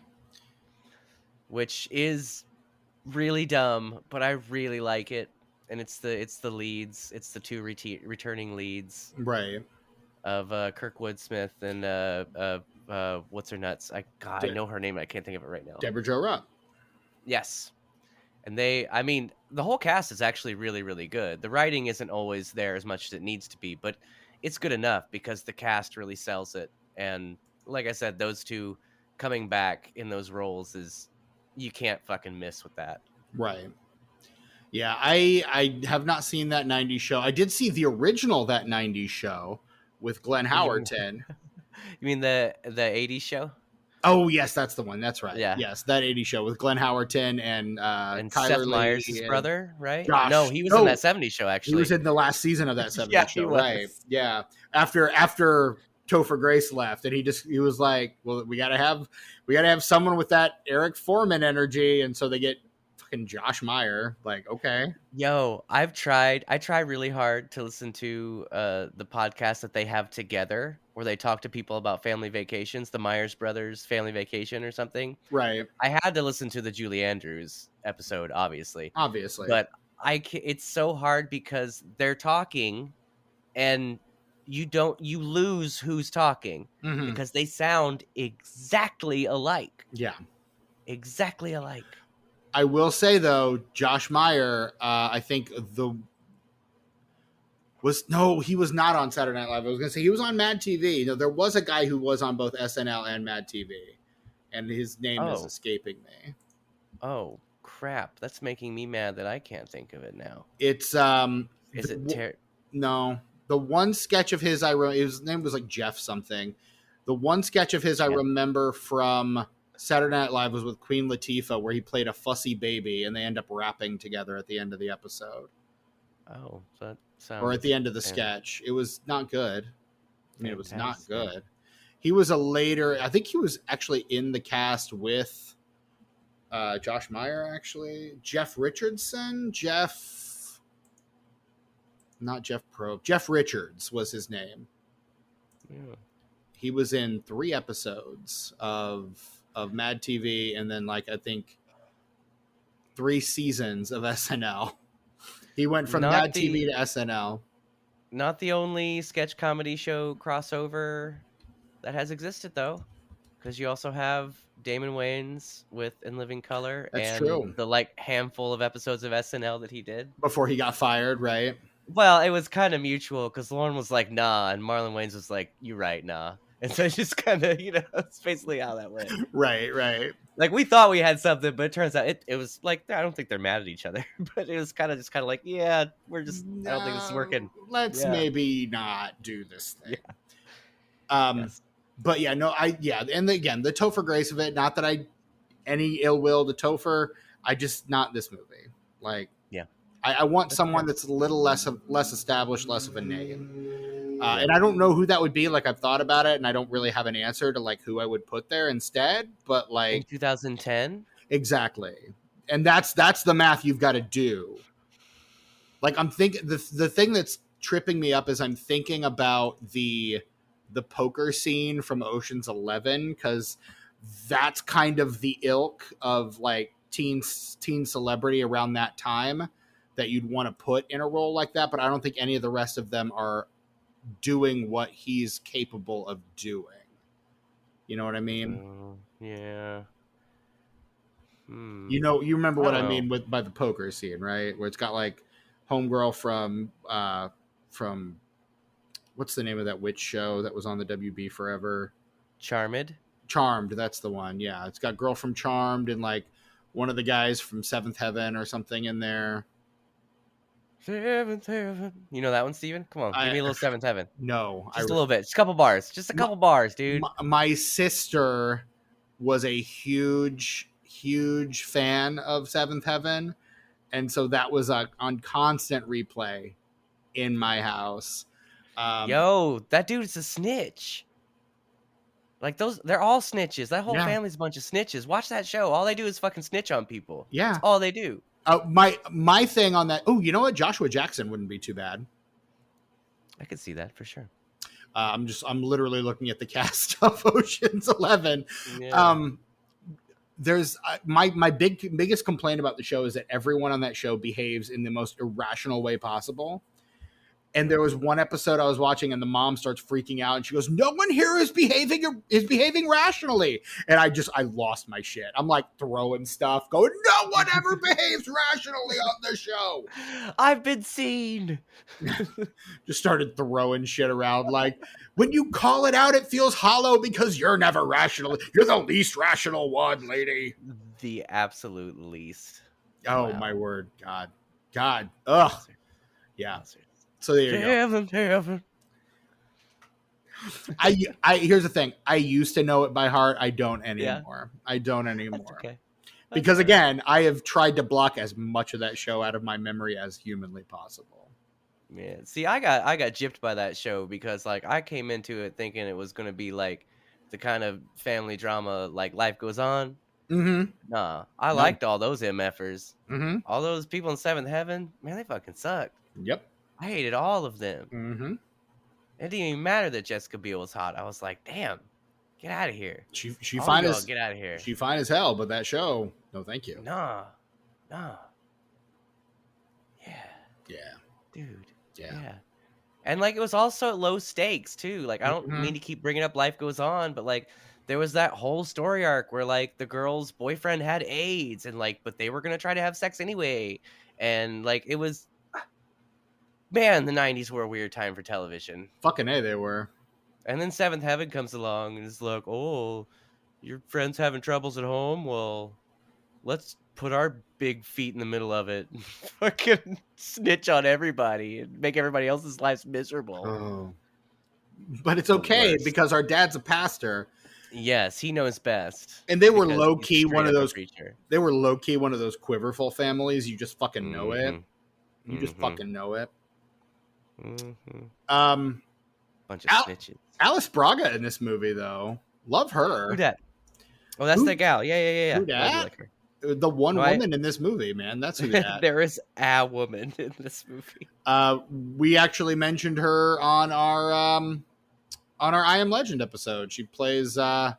which is really dumb, but I really like it. And it's the leads, it's the two returning leads Right. of Kirkwood Smith and what's her nuts? I De- know her name, I can't think of it right now. Deborah Jo Rupp. Yes. And I mean, the whole cast is actually really, really good. The writing isn't always there as much as it needs to be, but it's good enough because the cast really sells it. And like I said, those two coming back in those roles is you can't fucking miss with that. Right. Yeah, I have not seen that '90s show. I did see the original that '90s show with Glenn You mean, Howerton. you mean the 80s show? Oh yes, that's the one. That's right. Yeah. Yes, that '80s show with Glenn Howerton and And Seth Kyler Meyers' Lee and brother, right? No, Josh. he was in No, that 70s show he was actually. in the last season of that Yeah, '70s he show. Right? was. Yeah. After Topher Grace left, and he was like, "Well, we gotta have someone with that Eric Foreman energy," and so they get fucking Josh Meyer. Like, okay, Yo, I try really hard to listen to the podcast that they have together where they talk to people about family vacations, the Myers Brothers family vacation or something. right? I had to listen to the Julie Andrews episode, obviously, Obviously, but it's so hard because they're talking and you lose who's talking hmm because they sound exactly alike. yeah. Exactly alike. I will say though, Josh Meyer, I think he was not on Saturday Night Live. I was going to say he was on Mad TV. There was a guy who was on both SNL and Mad TV, and his name is Oh, escaping me. oh, crap! That's making me mad that I can't think of it now. It's Is it no, the one sketch of his his name was like Jeff something. The one sketch of his I Yeah. remember from Saturday Night Live was with Queen Latifah, where he played a fussy baby, and they end up rapping together at the end of the episode, Oh, that or at the sounds end of the sketch. It was not good. I mean, it was not fantastic. good. He was a later. I think he was actually in the cast with Josh Meyer. Actually, Jeff Richardson. Not Jeff Probe. Jeff Richards was his name. Yeah. He was in 3 episodes of Mad TV, and then like I think 3 seasons of SNL. He went from Not Mad TV the to SNL. not the only sketch comedy show crossover that has existed though, because you also have Damon Wayans with In Living Color That's and true. the like handful of episodes of SNL that he did. Before he got fired, right? Well, it was kind of mutual because Lauren was like, "Nah," and Marlon Wayans was like, "You right, nah." And so it's just kind of, it's basically how that went. Right, right. Like we thought we had something, but it turns out it was like I don't think they're mad at each other, but it was kind of like, yeah, I don't think this is No, working. let's Yeah, maybe not do this thing. yeah, Um, yes, but yeah, no, and again, the Topher Grace of it. Not that I any ill will to Topher. I just not this movie. Like, yeah, I want that's someone fair. that's a little less established, less of a name. Yeah, And I don't know who that would be. Like, I've thought about it, and I don't really have an answer to like who I would put there instead. But in like, 2010. exactly, and that's the math you've got to do. Like, I'm thinking the thing that's tripping me up is I'm thinking about the poker scene from Ocean's 11, because that's kind of the ilk of like teen celebrity around that time that you'd want to put in a role like that. But I don't think any of the rest of them are doing what he's capable of doing. You know what I mean? Yeah. You remember I what don't I know. mean by the poker scene, right? Where it's got like homegirl from what's the name of that witch show that was on the WB forever? Charmed. Charmed, that's the one. Yeah, it's got girl from Charmed and like one of the guys from Seventh Heaven or something in there. Seventh Heaven. You know that one, Steven? Come on, give I me a little Seventh Heaven. no, I Just a little bit. Just a couple bars. Just a my, couple bars, dude. my sister was a huge fan of Seventh Heaven, and so that was on constant replay in my house. Yo, that dude is a snitch. Like they're all snitches. That whole Yeah, family's a bunch of snitches. Watch that show. All they do is fucking snitch on people. That's yeah. all they do. My thing on that. Oh, you know what? Joshua Jackson wouldn't be too bad. I could see that for sure. I'm literally looking at the cast of Ocean's 11. Yeah. There's my biggest complaint about the show is that everyone on that show behaves in the most irrational way possible. And there was one episode I was watching, and the mom starts freaking out, and she goes, "No one here is behaving rationally." And I lost my shit. I'm like throwing stuff, going, "No one ever behaves rationally on the show." I've been seen. Just started throwing shit around. Like, when you call it out, it feels hollow because you're never rational. You're the least rational one, lady. The absolute least. Oh, Wow. my word. God. Ugh. Yeah. So there you go. Heaven. I here's the thing. I used to know it by heart. I don't Yeah. anymore. I don't That's anymore. okay. Because again, I have tried to block as much of that show out of my memory as humanly possible. Man, see, I got gypped by that show because like I came into it thinking it was gonna be like the kind of family drama like Life Goes On. Mm-hmm. Nah, I No. liked all those MFers. Mm-hmm. All those people in Seventh Heaven, man, they fucking sucked. Yep. I hated all of them. Mm-hmm. It didn't even matter that Jessica Biel was hot. I was like, damn, get out of here. She All fine y'all, as get out of here. she fine as hell, but that show, no, thank you. Nah. Yeah, Yeah. dude. Yeah. Yeah. And like it was also low stakes too. Like I don't Mhm. mean to keep bringing up Life Goes On, but like there was that whole story arc where like the girl's boyfriend had AIDS and like, but they were gonna try to have sex anyway, and like it was, man, the '90s were a weird time for television. Fucking A, they were. And then Seventh Heaven comes along and is like, oh, your friend's having troubles at home. Well, let's put our big feet in the middle of it and fucking snitch on everybody and make everybody else's lives miserable. Oh. But it's The okay worst. because our dad's a pastor. Yes, he knows best. And they were because low he's key straight one of up a those. preacher. They were low key one of those quiverful families. You just fucking know it. Mm-hmm. You just fucking know it. Mm-hmm. Bunch of snitches. Alice Braga in this movie, though, love her. Who dat? Oh, that's Who- the gal. Yeah. Who I do dat? like her. The one No, woman in this movie, man. That's who that. There is a woman in this movie. We actually mentioned her on our I Am Legend episode. She plays the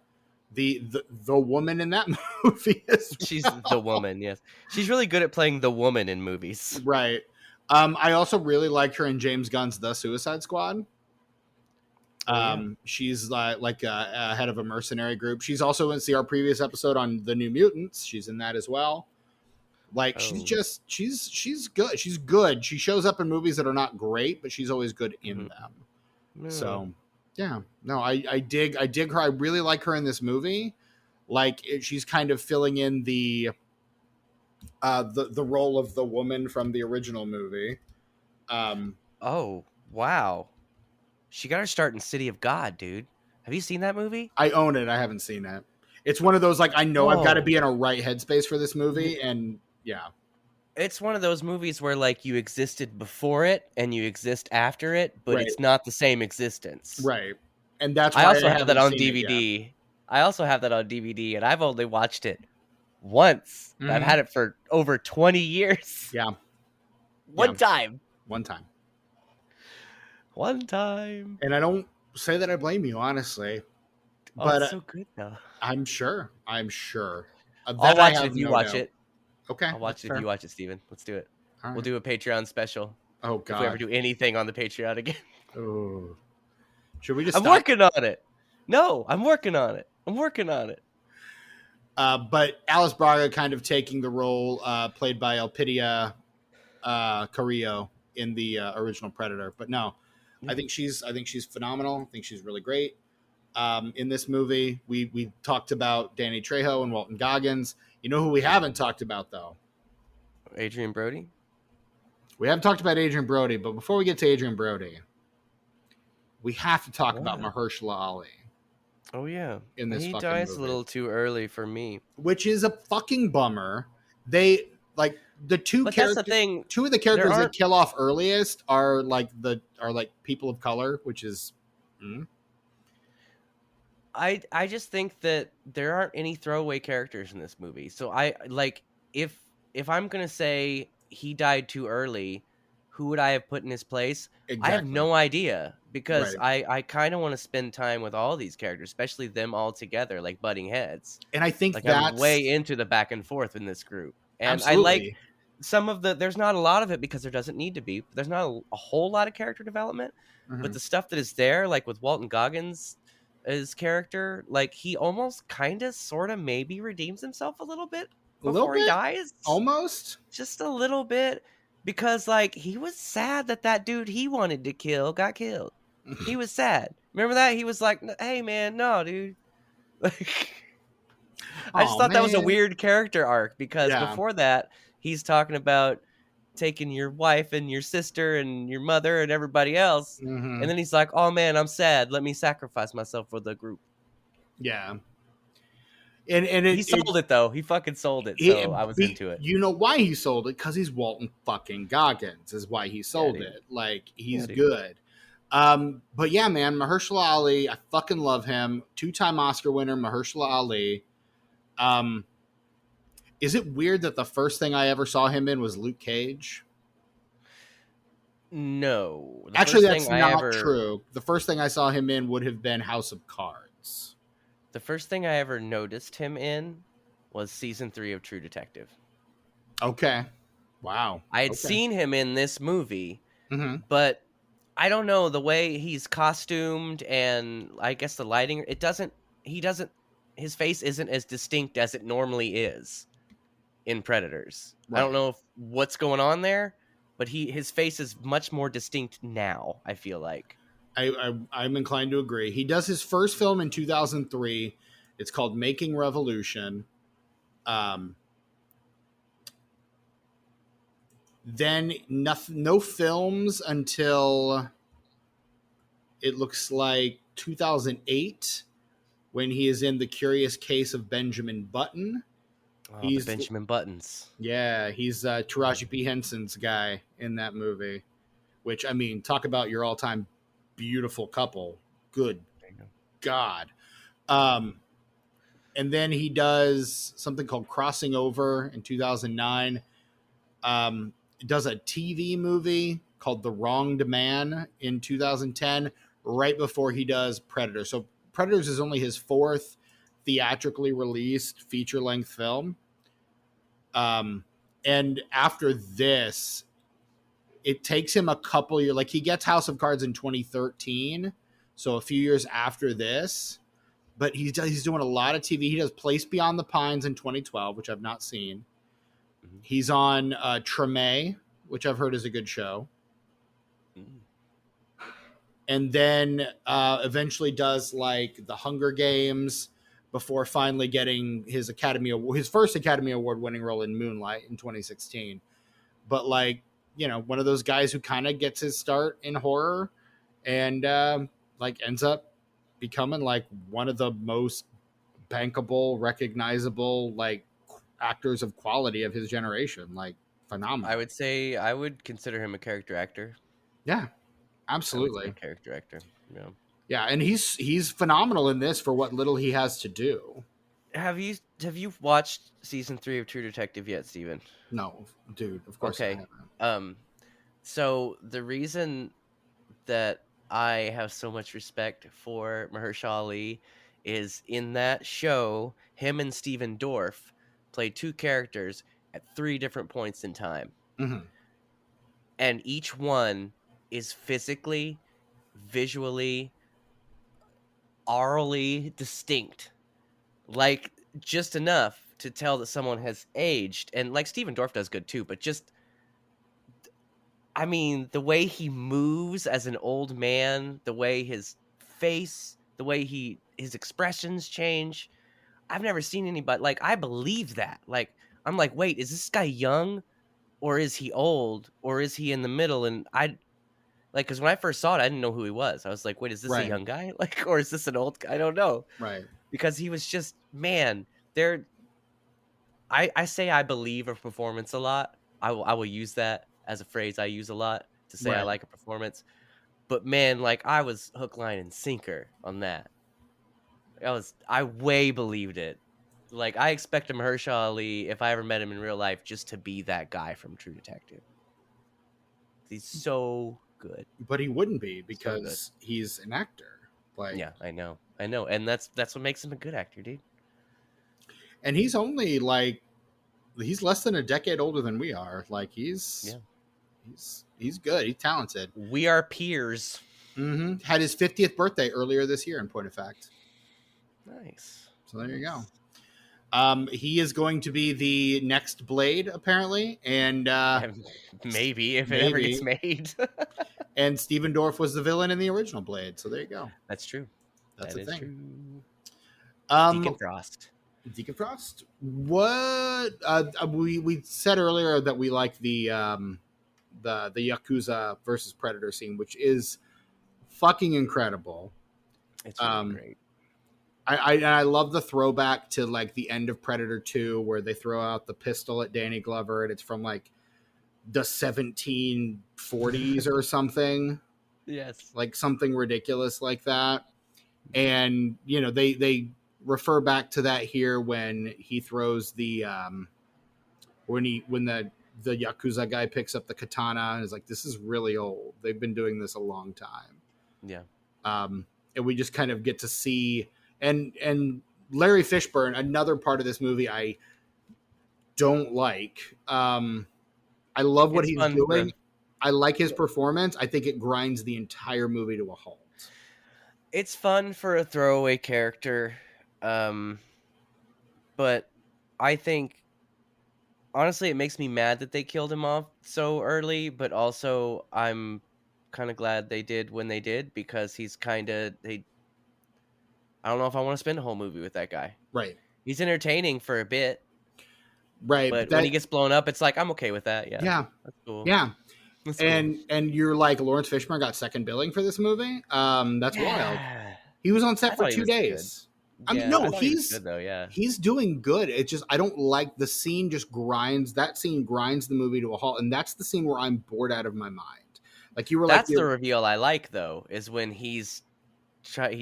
woman in that movie as well. She's the woman, yes. She's really good at playing the woman in movies. Right. I also really liked her in James Gunn's The Suicide Squad. She's like a head of a mercenary group. She's also in our previous episode on The New Mutants. She's in that as well. Like she's good. She's good. She shows up in movies that are not great, but she's always good in them. Yeah. So yeah, no, I dig her. I really like her in this movie. Like she's kind of filling in the role of the woman from the original movie. Oh, wow. She got her start in City of God, dude. Have you seen that movie? I own it. I haven't seen it. It's one of those, like, I know I've got to be in a right headspace for this movie, and yeah. It's one of those movies where, like, you existed before it and you exist after it, but Right. it's not the same existence. Right. And that's why I also have that on haven't seen it DVD. I also have that on DVD, and I've only watched it once. Mhm. I've had it for over 20 years. Yeah. One time. One time. One time. And I don't say that I blame you, honestly. Oh, But it's so good, though. I'm sure. That I'll watch I it have if you no watch doubt. it. Okay. I'll watch it if you watch it, Steven. Let's do it. All We'll right. do a Patreon special. Oh, If God. we ever do anything on the Patreon again. Oh. Should we just I'm stop? working on it. No, I'm working on it. But Alice Braga kind of taking the role played by Elpidia Carrillo in the original Predator. But no, I think she's phenomenal. I think she's really great. In this movie, we talked about Danny Trejo and Walton Goggins. You know who we haven't talked about, though? Adrian Brody? We haven't talked about Adrian Brody, but before we get to Adrian Brody, we have to talk about Mahershala Ali. Oh, yeah. In this he fucking dies movie. a little too early for me. Which is a fucking bummer. They, like, the two But characters... that's the thing. Two of the characters that kill off earliest are people of color, which is... I just think that there aren't any throwaway characters in this movie. So I like if I'm gonna say he died too early, who would I have put in his place? Exactly. I have no idea because Right. I kind of want to spend time with all these characters, especially them all together, like butting heads. And I think Like that's... I'm way into the back and forth in this group, and Absolutely. I like some of the. There's not a lot of it because there doesn't need to be. There's not a whole lot of character development, but the stuff that is there, like with Walton Goggins. His character, like he almost kind of sort of maybe redeems himself a little bit before he dies. Almost? Just a little bit. Because like he was sad that dude he wanted to kill got killed. He was sad. Remember that? He was like, hey man, no dude. Like I just thought that was a weird character arc because before that he's talking about taking your wife and your sister and your mother and everybody else. And then he's like, oh man, I'm sad. Let me sacrifice myself for the group. Yeah. And he sold it though. He fucking sold it. So I was into it. You know why he sold it? Because he's Walton fucking Goggins is why he sold it. Like he's good. But yeah, man, Mahershala Ali, I fucking love him. 2-time Oscar winner, Mahershala Ali. Is it weird that the first thing I ever saw him in was Luke Cage? No. Actually, that's not true. The first thing I saw him in would have been House of Cards. The first thing I ever noticed him in was season 3 of True Detective. Okay. Wow. I had seen him in this movie, but I don't know, the way he's costumed and I guess the lighting, he doesn't his face isn't as distinct as it normally is in Predators. I don't Right. know what's going on there, but his face is much more distinct now, I feel like. I'm inclined to agree. He does his first film in 2003. It's called Making Revolution. Um, then no films until it looks like 2008 when he is in The Curious Case of Benjamin Button. Oh, the He's Benjamin Buttons. he's Taraji P Henson's guy in that movie. Which, I mean, talk about your all-time beautiful couple. Good God. Um, and then he does something called Crossing Over in 2009. Does a TV movie called The Wronged Man in 2010, right before he does Predator. So Predators is only his fourth theatrically released feature-length film. And after this, it takes him a couple years. Like he gets House of Cards in 2013, so a few years after this. But he's doing a lot of TV. He does Place Beyond the Pines in 2012, which I've not seen. Mm-hmm. He's on Treme, which I've heard is a good show. Mm-hmm. And then eventually does like the Hunger Games before finally getting his first Academy Award winning role in Moonlight in 2016. But like, you know, one of those guys who kind of gets his start in horror and like ends up becoming like one of the most bankable, recognizable like actors of quality of his generation. Like phenomenal. I would say I would consider him a character actor. Yeah, I would say absolutely. a character actor. Yeah. Yeah, and he's phenomenal in this for what little he has to do. Have you watched season 3 of True Detective yet, Steven? No, dude, of course I Okay. haven't. So the reason that I have so much respect for Mahershala Ali is in that show, him and Steven Dorff play two characters at three different points in time. Mm-hmm. And each one is physically, visually, aurally distinct. Like just enough to tell that someone has aged. And like Steven Dorff does good too, but just I mean, the way he moves as an old man, the way his face, the way his expressions change. I've never seen anybody like I believe that. Like I'm like, wait, is this guy young or is he old or is he in the middle? And I like because when I first saw it, I didn't know who he was. I was like, wait, is this a Right, young guy? Like, or is this an old guy? I don't know right, because he was just man. There, I say I believe a performance a lot. I will use that as a phrase I use a lot to say I right. like a performance. But man, like I was hook, line, and sinker on that. I way believed it. Like I expect Mahershala Ali, if I ever met him in real life, just to be that guy from True Detective. He's so good, But he wouldn't be so good. because he's an actor. Like, Yeah, I know, and that's what makes him a good actor, dude. and he's only like he's less than a decade older than we are. Like Yeah, he's good. He's talented. we are peers. Mm-hmm. Had his 50th birthday earlier this year. In point of fact, Nice. so there you go. Nice. He is going to be the next Blade, apparently, and Maybe if it ever gets maybe. made. And Steven Dorff was the villain in the original Blade. So there you go. That's true. That's That a is thing. true. Deacon Um, Frost. Deacon Frost. What we said earlier that we like the Yakuza versus Predator scene, which is fucking incredible. It's really Um, great. I love the throwback to like the end of Predator 2 where they throw out the pistol at Danny Glover and it's from like the 1740s or something, Yes. like something ridiculous like that. And you know they refer back to that here when he throws the when the Yakuza guy picks up the katana and is like, this is really old. They've been doing this a long time. Yeah. And we just kind of get to see and Larry Fishburne, another part of this movie I don't like. I love what It's he's fun for doing. I like his performance. I think it grinds the entire movie to a halt. it's fun for a throwaway character. Um, but I think honestly, it makes me mad that they killed him off so early. But also, I'm kind of glad they did when they did because he's kind of they. I don't know if I want to spend a whole movie with that guy. Right. He's entertaining for a bit, Right. But but when he that, gets blown up, it's like I'm okay with that. Yeah, yeah. that's cool. Yeah. That's cool. And you're like, Lawrence Fishburne got second billing for this movie. That's wild. Yeah, He was on I set for thought he two was good. days. I mean, Yeah, I no, thought he was good though. Yeah, he's doing good. It's just I don't like the scene. Just grinds that scene grinds the movie to a halt, and that's the scene where I'm bored out of my mind. Like you were like, that's the reveal I like though. Is when he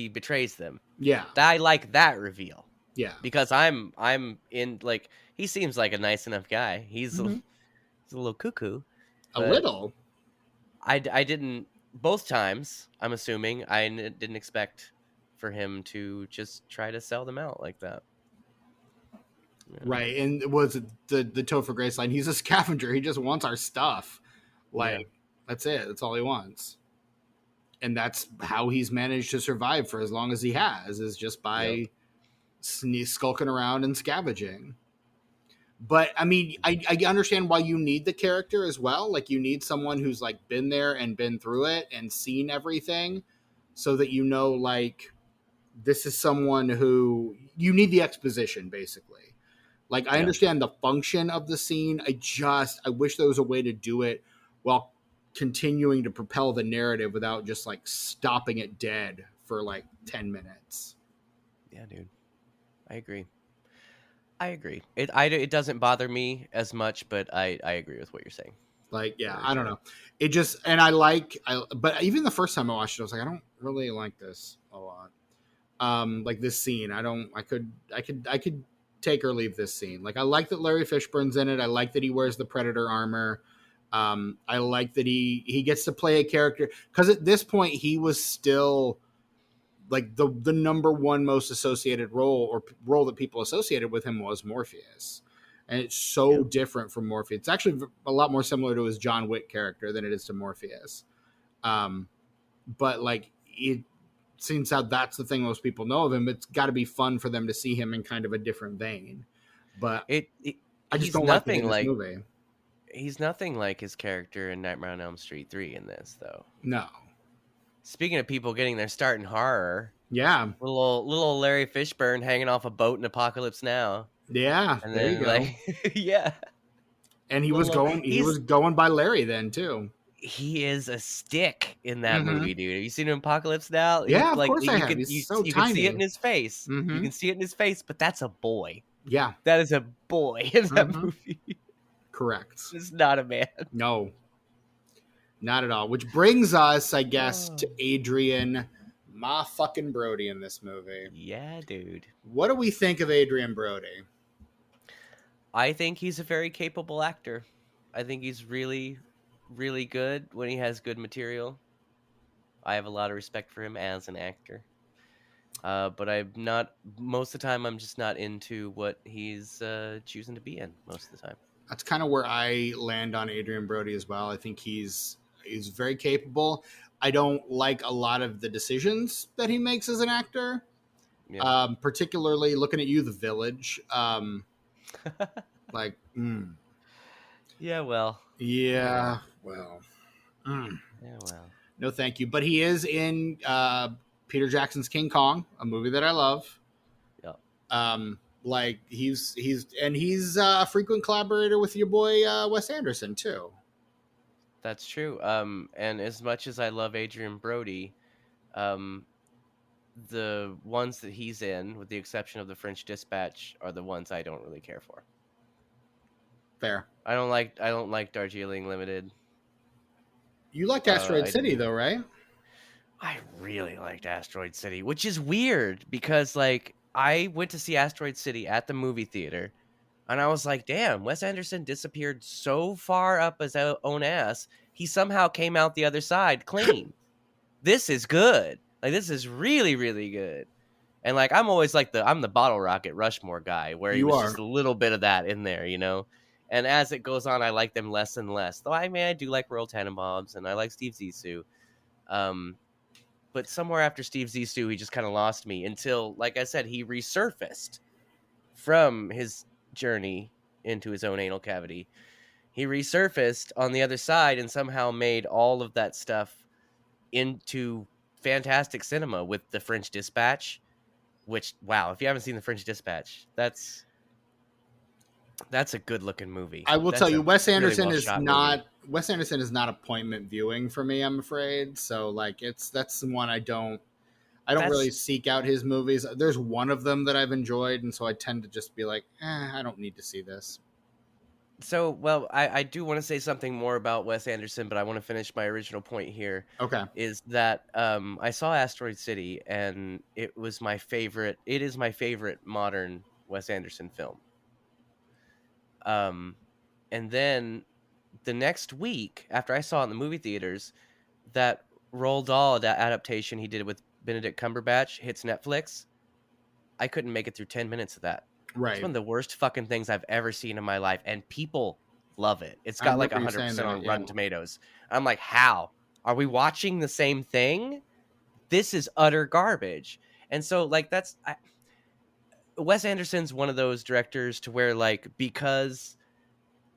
betrays them. yeah, I like that reveal yeah, because I'm in like he seems like a nice enough guy. hmm He's a little cuckoo, a but little. I didn't both times. I'm assuming didn't expect for him to just try to sell them out like that. Yeah. Right, and it was the Topher Grace line. He's a scavenger. He just wants our stuff. Yeah. Like that's it. That's all he wants, and that's how he's managed to survive for as long as he has. Is just Yep. by skulking around and scavenging. But I mean, I understand why you need the character as well. Like you need someone who's like been there and been through it and seen everything, so that you know like this is someone who you need the exposition basically. Like I Yeah. understand the function of the scene. I wish there was a way to do it while continuing to propel the narrative without just like stopping it dead for like 10 minutes. Yeah, dude. I agree. I agree. It doesn't bother me as much, but I agree with what you're saying Like, yeah, for I don't sure. know. It just, but even the first time I watched it, I was like, I don't really like this a lot. Like this scene, I could take or leave this scene. Like, I like that Larry Fishburne's in it. I like that he wears the Predator armor. I like that he gets to play a character because at this point he was still like the number one most associated role that people associated with him was Morpheus, and it's so Yep. different from Morpheus. It's actually a lot more similar to his John Wick character than it is to Morpheus. Um, but like it seems how that's the thing most people know of him. It's got to be fun for them to see him in kind of a different vein. But It I just he's don't like it in nothing this like movie. his character in Nightmare on Elm Street 3 in this though. No. Speaking of people getting their start in horror, Yeah. little Larry Fishburne hanging off a boat in Apocalypse Now, Yeah. and There you then go. like yeah, And little he was going by Larry then too. he is a stick in that Mm-hmm. movie, dude. Have you seen him in Apocalypse Now? He Yeah, of like course I you have. could He's so you can see it in tiny. his face. You Mm-hmm. can see it in his face, but that's a boy. Yeah. That is a boy in that Mm-hmm. movie. Correct. It's not a man. No, not at all. Which brings us, I guess, to Oh. Adrian Ma fucking Brody in this movie. Yeah, dude. What do we think of Adrian Brody? I think he's a very capable actor. I think he's really, really good when he has good material. I have a lot of respect for him as an actor. But I'm not most of the time. I'm just not into what he's choosing to be in most of the time. That's kind of where I land on Adrian Brody as well. I think he's very capable. I don't like a lot of the decisions that he makes as an actor. Yeah. Particularly looking at you, The Village. Like, Yeah. Well. yeah, well, mm, Yeah. Well. no, thank you. But he is in Peter Jackson's King Kong, a movie that I love. Yeah. Like he's a frequent collaborator with your boy Wes Anderson too. That's true. And as much as I love Adrian Brody, um, the ones that he's in, with the exception of the French Dispatch, are the ones I don't really care for. Fair. I don't like Darjeeling Limited. You liked Asteroid I City didn't. though, right? I really liked Asteroid City, which is weird because like I went to see Asteroid City at the movie theater, and I was like, "Damn, Wes Anderson disappeared so far up his own ass. He somehow came out the other side clean. This is good. Like this is really, really good." And like I'm always like I'm the Bottle Rocket Rushmore guy, where he You was are. just a little bit of that in there, you know. And as it goes on, I like them less and less. Though I do like Royal Tenenbaums and I like Steve Zissou. Um, but somewhere after Steve Zissou, he just kind of lost me until, like I said, he resurfaced from his journey into his own anal cavity. He resurfaced on the other side and somehow made all of that stuff into fantastic cinema with The French Dispatch, which, wow, if you haven't seen The French Dispatch, that's a good looking movie. I will tell That's you, a really well shot movie. Wes Anderson is not appointment viewing for me, I'm afraid. So like that's the one I don't really That's seek out his movies. There's one of them that I've enjoyed, and so I tend to just be like, I don't need to see this. so well. I do want to say something more about Wes Anderson, but I want to finish my original point here. Okay. Is that I saw Asteroid City, and it was my favorite. It is my favorite modern Wes Anderson film. Um, and then the next week after I saw it in the movie theaters, that Roald Dahl adaptation he did with Benedict Cumberbatch hits Netflix. I couldn't make it through 10 minutes of that. It's Right. one of the worst fucking things I've ever seen in my life, and people love it. It's I got like remember you saying 100% that. on Yeah. Rotten Tomatoes. I'm like, how? Are we watching the same thing? This is utter garbage. And so, like, Wes Anderson's one of those directors to where, like, because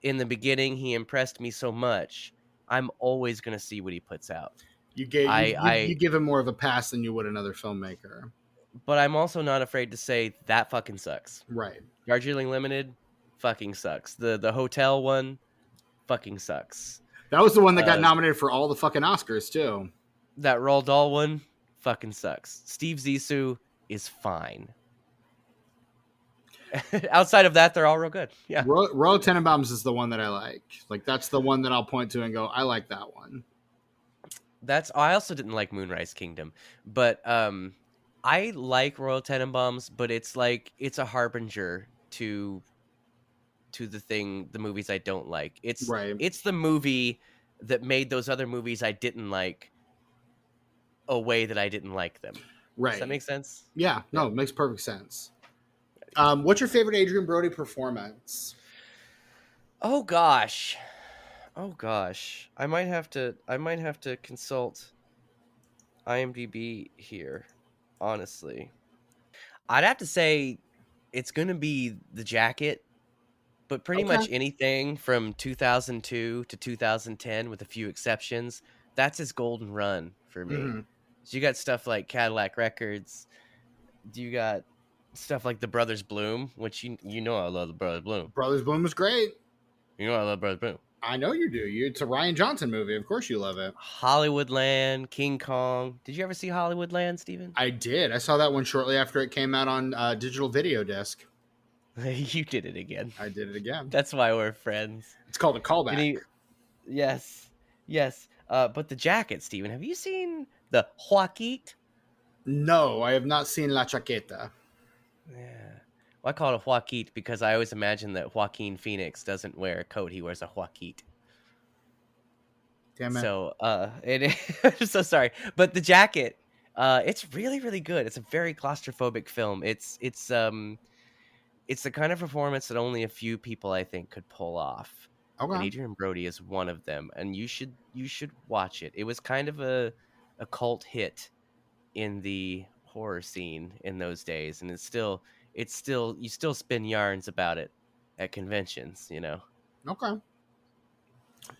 in the beginning he impressed me so much, I'm always gonna see what he puts out. You give him more of a pass than you would another filmmaker. But I'm also not afraid to say that fucking sucks. Right. Darjeeling Limited fucking sucks. The hotel one fucking sucks. That was the one that got Uh, nominated for all the fucking Oscars too. that Roald Dahl one fucking sucks. Steve Zissou is fine. Outside of that, they're all real good. Yeah. Royal Tenenbaums is the one that I like. Like that's the one that I'll point to and go, I like that one. I also didn't like Moonrise Kingdom, but I like Royal Tenenbaums, but it's like it's a harbinger to the movies I don't like. Right. It's the movie that made those other movies I didn't like a way that I didn't like them. Right. Does that make sense? Yeah. No, it makes perfect sense. What's your favorite Adrian Brody performance? Oh gosh. I might have to consult IMDb here, honestly. I'd have to say it's going to be The Jacket, but pretty Okay. much anything from 2002 to 2010 with a few exceptions, that's his golden run for me. Mm-hmm. So you got stuff like Cadillac Records, you got stuff like The Brothers Bloom, which you know I love The Brothers Bloom. Brothers Bloom was great. You know I love Brothers Bloom. I know you do. It's a Ryan Johnson movie. Of course you love it. Hollywoodland, King Kong. Did you ever see Hollywoodland, Steven? I did. I saw that one shortly after it came out on digital video disc. You did it again. I did it again. That's why we're friends. It's called a callback. Yes. But The Jacket, Steven, have you seen the Joaquin? No, I have not seen La Chaqueta. Yeah. Well, I call it a Joaquin because I always imagine that Joaquin Phoenix doesn't wear a coat; he wears a Joaquin. Damn it. So, I'm so sorry, but The Jacket, it's really, really good. It's a very claustrophobic film. It's the kind of performance that only a few people I think could pull off. And Okay. Adrian Brody is one of them, and you should watch it. It was kind of a cult hit in the horror scene in those days, and it's still you still spin yarns about it at conventions, you know. Okay.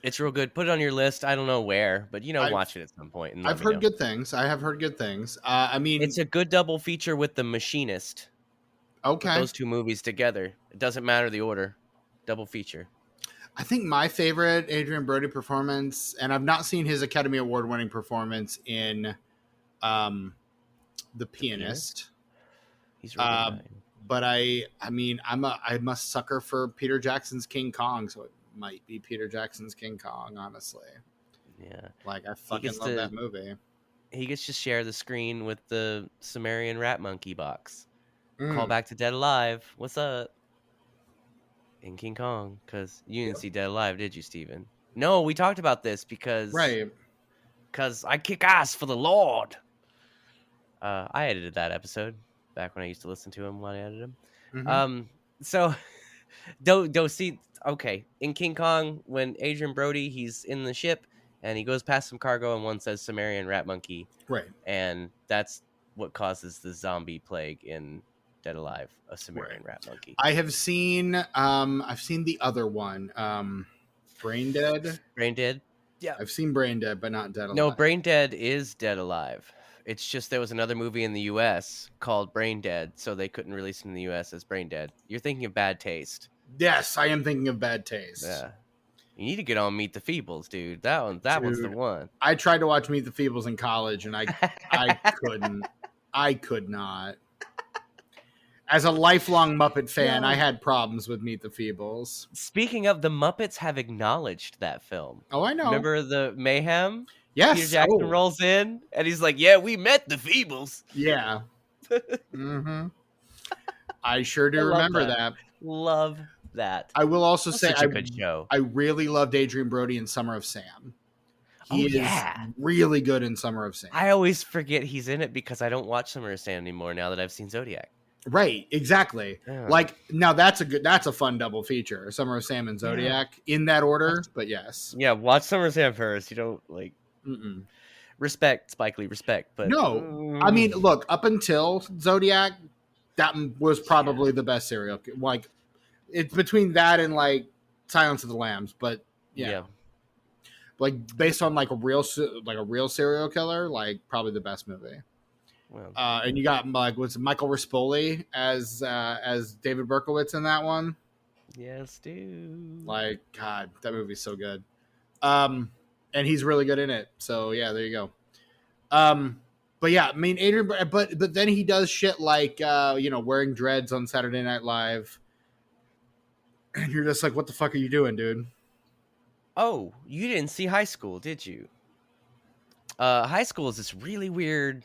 It's real good. Put it on your list. I don't know where, but I've- watch it at some point and I've let me heard know. good things. I have heard good things. I mean, It's a good double feature with The Machinist. okay. Those two movies together. It doesn't matter the order. Double feature. I think my favorite Adrian Brody performance, and I've not seen his Academy Award winning performance in The Pianist. He's really good. But I'm a sucker for Peter Jackson's King Kong, so it might be Peter Jackson's King Kong, honestly. Yeah. Like I fucking love that movie. He gets to share the screen with the Sumerian rat monkey box. Mm. Call back to Dead Alive. What's up? In King Kong, because you didn't see Dead Alive, did you, Steven? No, we talked about this because I kick ass for the Lord. I edited that episode back when I used to listen to him while I edited him. Mm-hmm. So don't see. Okay, in King Kong, when Adrian Brody he's in the ship, and he goes past some cargo, and one says Sumerian rat monkey, Right. and that's what causes the zombie plague in Dead Alive, a Right. Sumerian rat monkey. I've seen the other one. Brain Dead. Brain Dead? Yeah. I've seen Brain Dead, but not Dead No, Alive. Brain Dead is Dead Alive. It's just there was another movie in the US called Brain Dead, so they couldn't release it in the US as Brain Dead. You're thinking of Bad Taste. Yes, I am thinking of Bad Taste. Yeah. You need to get on Meet the Feebles, dude. That one's the Dude, one. I tried to watch Meet the Feebles in college, and I couldn't. I could not. As a lifelong Muppet fan, I Yo. had problems with Meet the Feebles. Speaking of, the Muppets have acknowledged that film. Oh, I know. Remember the Mayhem? Peter Yes. Jackson Oh, rolls in and he's like, "Yeah, we met the Feebles." yeah. I sure I do love remember that. that. Love that. I will also That's say such a good show. I really loved Adrian Brody in Summer of Sam. He Oh, is yeah. really good in Summer of Sam. I always forget he's in it because I don't watch Summer of Sam anymore now that I've seen Zodiac. Right, exactly. Yeah. Like now that's a fun double feature. Summer of Sam and Zodiac in that order, but yes. Yeah, watch Summer of Sam first. You don't like Mm-mm. respect Spike Lee, respect, but No, I mean, look, up until Zodiac, that was probably the best serial. Like, it's between that and like Silence of the Lambs, but yeah, like based on like a real serial killer, like probably the best movie. Well, And you got like what's Michael Rispoli as David Berkowitz in that one. yes, dude. Like, God, that movie's so good. And he's really good in it. So yeah, there you go. But yeah, I mean Adrian, but then he does shit like wearing dreads on Saturday Night Live, and you're just like, what the fuck are you doing, dude? Oh, you didn't see High School, did you? High School is this really weird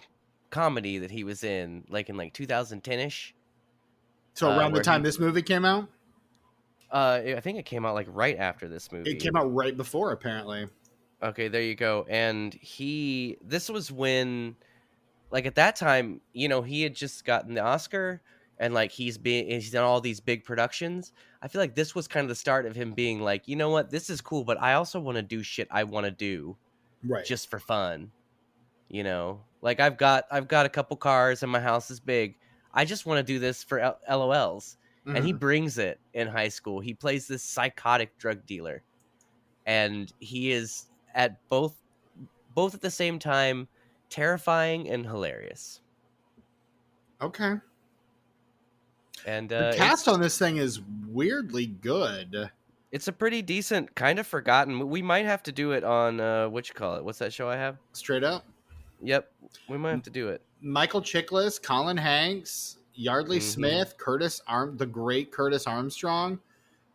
comedy that he was in, like in 2010-ish. So around the where time he, this movie came out, I think it came out like right after this movie. it came out right before, apparently. Okay, there you go. And this was when, like at that time, he had just gotten the Oscar, and like he's done all these big productions. I feel like this was kind of the start of him being like, you know what, this is cool, but I also want to do shit I want to do Right. just for fun. Like I've got a couple cars and my house is big. I just want to do this for LOLs. Mm-hmm. And he brings it in High School. He plays this psychotic drug dealer, and he is at both at the same time terrifying and hilarious. Okay. And the cast on this thing is weirdly good. It's a pretty decent, kind of forgotten. We might have to do it on what's that show I have? Straight Up. Yep, we might have to do it. Michael Chiklis, Colin Hanks, Yardley Smith, the great Curtis Armstrong,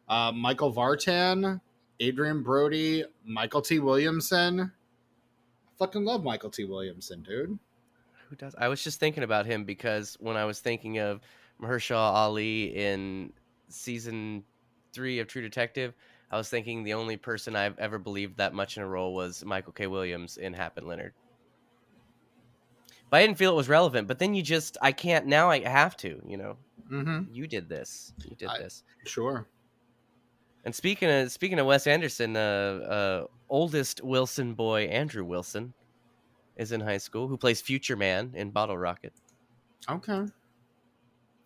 Michael Vartan, Adrian Brody, Michael T. Williamson. I fucking love Michael T. Williamson, dude. Who does? I was just thinking about him because when I was thinking of Mahershala Ali in season 3 of True Detective, I was thinking the only person I've ever believed that much in a role was Michael K. Williams in Hap and Leonard. But I didn't feel it was relevant. But then I can't now. I have to. Mm-hmm. You did this. This. Sure. And speaking of Wes Anderson, oldest Wilson boy Andrew Wilson is in high school, who plays Future Man in Bottle Rocket. Okay.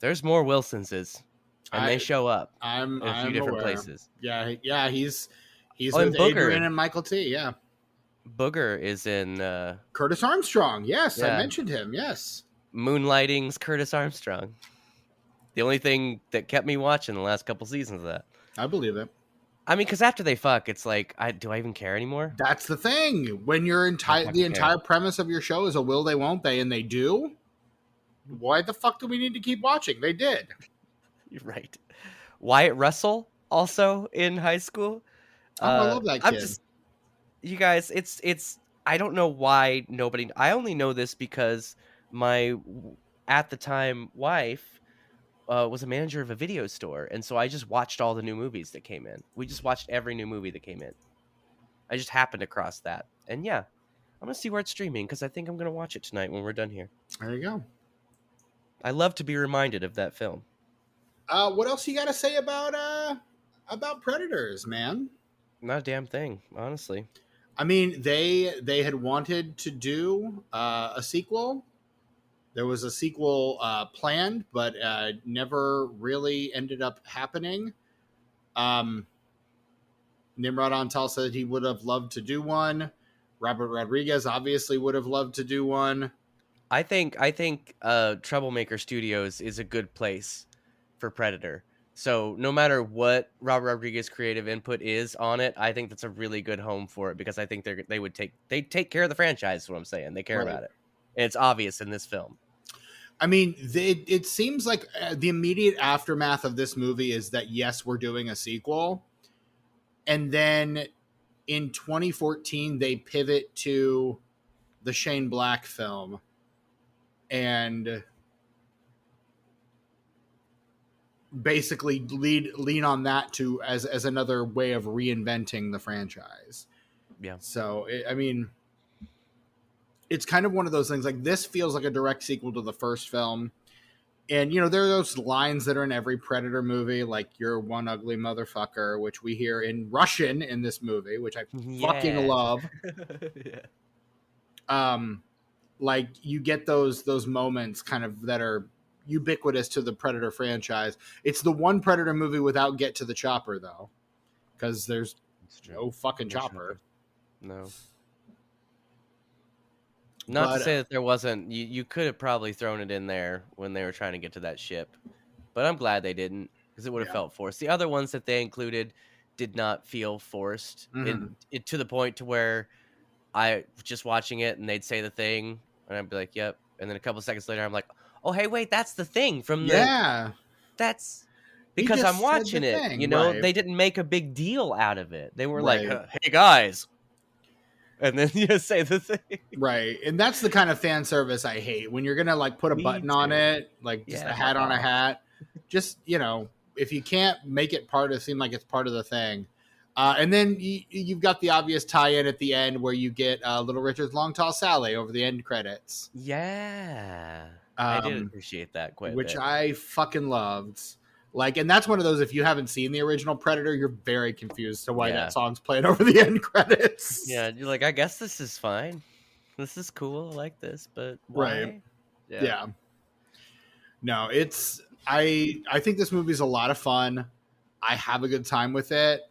There's more Wilsonses, and they show up in a few different places. Yeah, he's with Booger. Adrian and Michael T. Yeah. Booger is in Curtis Armstrong. Yes, yeah. I mentioned him. Yes. Moonlighting's Curtis Armstrong. The only thing that kept me watching the last couple seasons of that. I believe it. I mean, because after they fuck, it's like, do I even care anymore? That's the thing. When the entire premise of your show is a will they, won't they, and they do, why the fuck do we need to keep watching? They did. You're right. Wyatt Russell, also in high school. I love that kid. You guys, it's. I don't know why nobody. I only know this because my, at the time, wife was a manager of a video store, and so I just watched all the new movies that came in. We just watched every new movie that came in. I just happened across that, and yeah, I'm gonna see where it's streaming because I think I'm gonna watch it tonight when we're done here. There you go. I love to be reminded of that film. What else you got to say about Predators, man? Not a damn thing, honestly. I mean, they had wanted to do a sequel. There was a sequel planned, but never really ended up happening. Um, Nimrod Antal said he would have loved to do one. Robert Rodriguez obviously would have loved to do one. I think Troublemaker Studios is a good place for Predator. So no matter what Robert Rodriguez creative input is on it, I think that's a really good home for it because I think they take care of the franchise. Is what I'm saying. They care Right. about it. And it's obvious in this film. I mean, it seems like the immediate aftermath of this movie is that, yes, we're doing a sequel. And then in 2014, they pivot to the Shane Black film. And basically lean on that to as another way of reinventing the franchise. Yeah. So, I mean, it's kind of one of those things. Like, this feels like a direct sequel to the first film. And, you know, there are those lines that are in every Predator movie, like, "You're one ugly motherfucker," which we hear in Russian in this movie, which I fucking Yeah. love. Yeah. Um, like, you get those moments kind of that are ubiquitous to the Predator franchise. It's the one Predator movie without Get to the Chopper, though, because there's It's true. no fucking No chopper. chopper. No. Not to But say that there wasn't. You could have probably thrown it in there when they were trying to get to that ship, but I'm glad they didn't because it would have yeah, felt forced. The other ones that they included did not feel forced mm-hmm. it to the point to where I just watching it and they'd say the thing and I'd be like, "Yep," and then a couple seconds later I'm like, "Oh, hey, wait, that's the thing from the Yeah, that's." he Because I'm just said the watching it, thing, right? they didn't make a big deal out of it. They were like, Right. "Hey guys," and then you say the thing. Right. And that's the kind of fan service I hate. When you're gonna like put a Me button on too. it, like just a Yeah, hat fuck on a off. hat. Just, you know, if you can't make it part of seem like it's part of the thing. And then you've got the obvious tie-in at the end where you get Little Richard's Long Tall Sally over the end credits. Yeah. I did Um, appreciate that quite a which bit. I fucking loved. Like, and that's one of those, if you haven't seen the original Predator, you're very confused to why that Yeah. song's playing over the end credits. Yeah, you're like, "I guess this is fine. This is cool. I like this, but Right. why?" Yeah. Yeah. No, it's I think this movie's a lot of fun. I have a good time with it.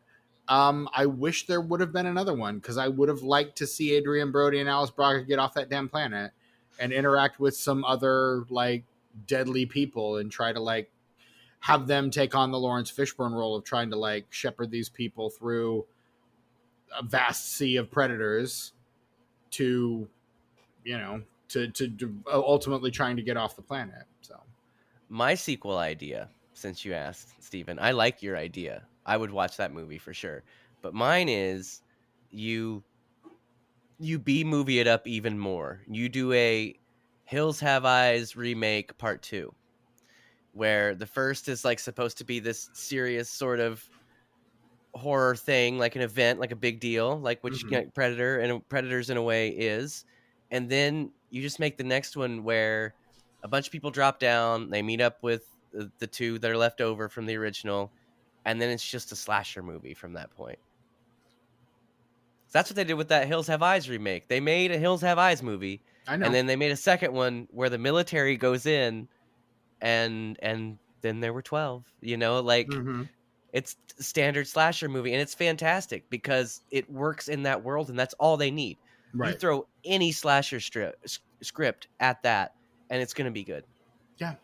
I wish there would have been another one because I would have liked to see Adrian Brody and Alice Braga get off that damn planet and interact with some other like deadly people and try to like have them take on the Lawrence Fishburne role of trying to like shepherd these people through a vast sea of predators to, you know, to ultimately trying to get off the planet. So My sequel idea, since you asked, Steven, I like your idea. I would watch that movie for sure. But mine is you you B movie it up even more. You do a Hills Have Eyes remake part 2 where the first is like supposed to be this serious sort of horror thing, like an event, like a big deal, like which mhm. Predator and Predators in a way is, and then you just make the next one where a bunch of people drop down, they meet up with the two that are left over from the original, and then it's just a slasher movie from that point. So that's what they did with that Hills Have Eyes remake. They made a Hills Have Eyes movie, I and know. then they made a second one where the military goes in, and then there were 12. Like Hmm. it's standard slasher movie, and it's fantastic because it works in that world, and that's all they need. You Right. throw any slasher script at that, and it's going to be good. Yeah.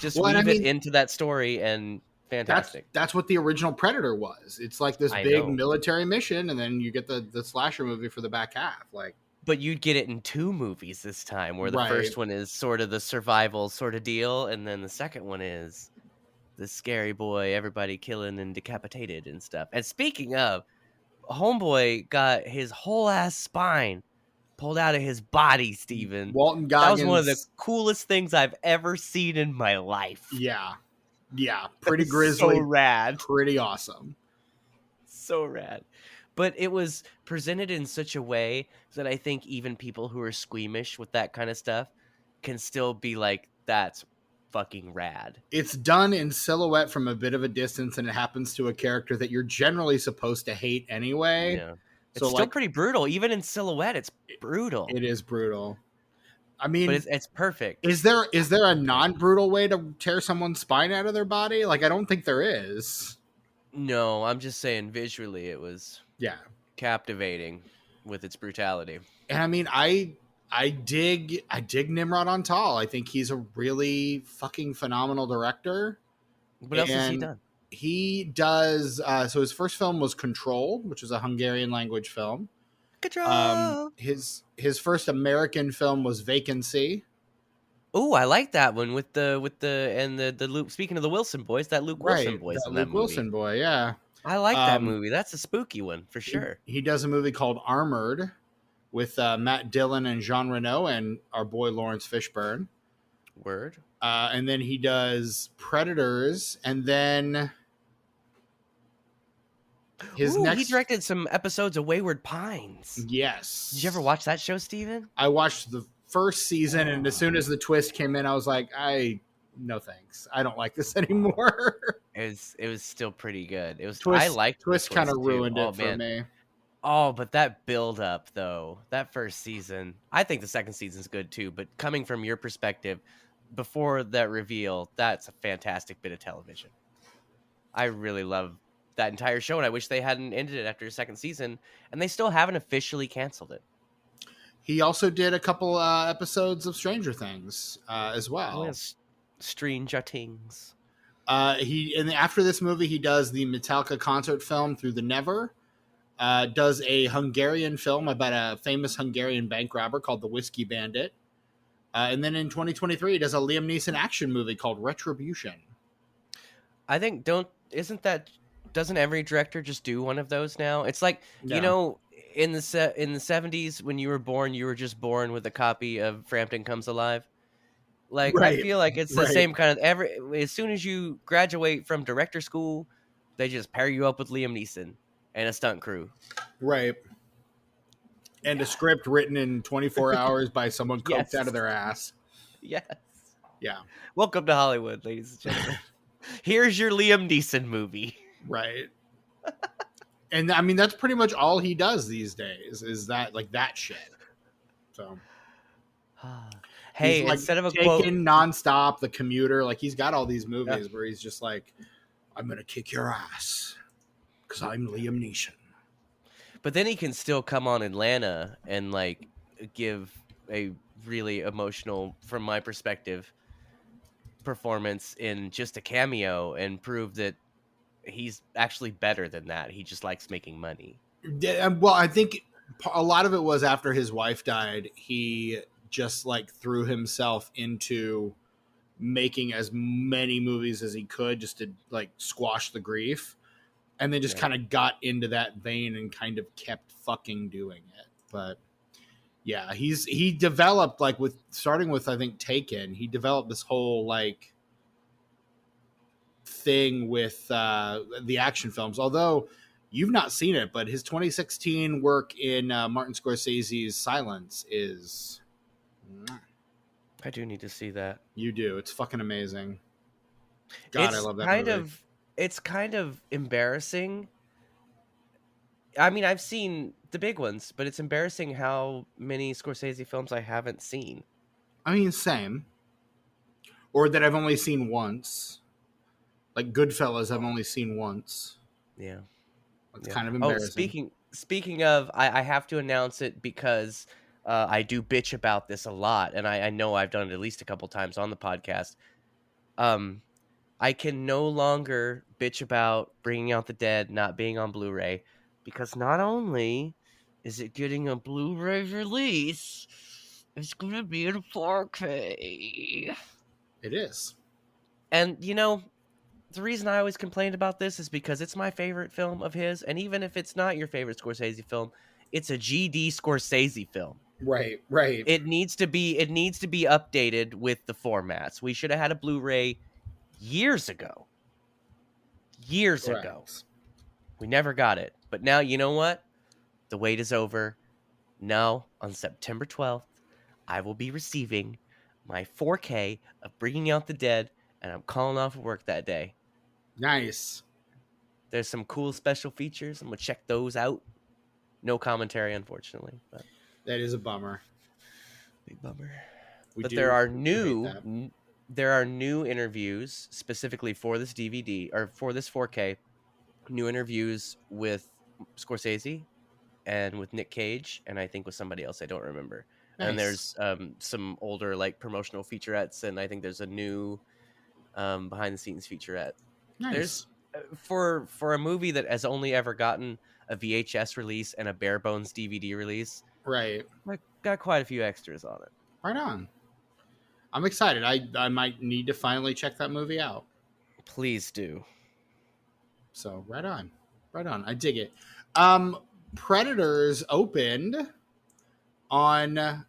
Just Well, and I weave it mean, into that story, and fantastic. that's what the original Predator was. It's like this I big know, military mission, and then you get the slasher movie for the back half. Like, but you'd get it in two movies this time, where the right. first one is sort of the survival sort of deal, and then the second one is the scary boy, everybody killing and decapitated and stuff. And speaking of, Homeboy got his whole ass spine pulled out of his body, Steven. Walton That was one of the Goggins. coolest things I've ever seen in my life. Yeah. Yeah. That Pretty was so grisly. rad. Pretty awesome. So rad. But it was presented in such a way that I think even people who are squeamish with that kind of stuff can still be like, that's fucking rad. It's done in silhouette from a bit of a distance, and it happens to a character that you're generally supposed to hate anyway. Yeah. It's So still like pretty brutal. Even in silhouette, it's brutal. it is brutal. I But mean, it's perfect. is there a Perfect. non-brutal way to tear someone's spine out of their body? Like I don't think there is. No, I'm just saying visually it was Yeah. captivating with its brutality. And I mean, I dig Nimrod on Tall. I think he's a really fucking phenomenal director. What else has he And done? he does so his first film was Control, which is a Hungarian language film. Control. His first American film was Vacancy. Oh, I like that one with the Luke. Speaking of the Wilson boys, that Luke Wilson Right, boys that in that Luke movie. Wilson boy, yeah. I like that Um, movie. That's a spooky one for he, sure. he does a movie called Armored with Matt Dillon and Jean Reno and our boy Lawrence Fishburne. Word. And then he does Predators, and then his Ooh, he next, directed some episodes of Wayward Pines. Did you ever yes, watch that show, Steven? I watched the first season, and as soon as the twist came in, I was like, no thanks, I don't like this anymore. It was still pretty good. It was I twist liked the twist kind of twist too. ruined Oh it for man. me. Oh, but that build up though, that first season, I think the second season's good too, but coming from your perspective, before that reveal, that's a fantastic bit of television. I really love that entire show, and I wish they hadn't ended it after a second season, and they still haven't officially canceled it. He also did a couple episodes of Stranger Things as Oh, well. yes. Stranger Things. And after this movie, he does the Metallica concert film Through the Never. Does a Hungarian film about a famous Hungarian bank robber called the Whiskey Bandit. And then in 2023, he does a Liam Neeson action movie called Retribution. I think doesn't every director just do one of those now? It's like, Yeah. in the 70s when you were born, you were just born with a copy of Frampton Comes Alive. Like I Right. feel like it's the Right. same kind of as soon as you graduate from director school, they just pair you up with Liam Neeson and a stunt crew. Right. And a God. script written in 24 hours by someone coked out Yes. of their ass. Yes. Yeah. Welcome to Hollywood, ladies and gentlemen. Here's your Liam Neeson movie. Right. And I mean, that's pretty much all he does these days is that, like, that shit. So he's Hey, like instead of a quote, Taken, Nonstop, The Commuter. Like, he's got all these movies where he's just like, I'm going to kick your ass because I'm Liam Neeson. but then he can still come on Atlanta and like give a really emotional, from my perspective, performance in just a cameo and prove that he's actually better than that. He just likes making money. Yeah, well, I think a lot of it was after his wife died, he just like threw himself into making as many movies as he could just to like squash the grief, and then just Right. kind of got into that vein and kind of kept fucking doing it. But yeah, he developed, like, with starting with, I think, Taken, he developed this whole like thing with the action films. Although you've not seen it, but his 2016 work in Martin Scorsese's Silence is, I do need to see that. you do. It's fucking amazing. God, I It's love that kind movie. of it's kind of embarrassing. I mean, I've seen the big ones, but it's embarrassing how many Scorsese films I haven't seen. I mean, same. Or that I've only seen once. Like Goodfellas, I've only seen once. Yeah. It's Yeah. kind of Oh, embarrassing. speaking of, I have to announce it because I do bitch about this a lot, and I know I've done it at least a couple times on the podcast. Um, I can no longer bitch about Bringing Out the Dead not being on Blu-ray because not only is it getting a Blu-ray release, it's gonna be in 4K. It is. And the reason I always complained about this is because it's my favorite film of his, and even if it's not your favorite Scorsese film, it's a GD Scorsese film. Right, right. It needs to be updated with the formats. We should have had a Blu-ray years ago. Years ago. Correct. We never got it. But now, you know what? The wait is over. Now, on September 12th, I will be receiving my 4K of Bringing Out the Dead, and I'm calling off of work that day. Nice. There's some cool special features. I'm going to check those out. No commentary, unfortunately, but That is a bummer. big bummer. We But do hate that. there are new interviews specifically for this DVD or for this 4K. New interviews with Scorsese and with Nick Cage, and I think with somebody else I don't remember. And Nice. there's some older like promotional featurettes, and I think there's a new behind the scenes featurette. There's Nice. for a movie that has only ever gotten a VHS release and a bare bones DVD release, Right. like, got quite a few extras on it. Right on. I'm excited. I might need to finally check that movie out. Please do. So right on. Right on. I dig it. Um, Predators opened on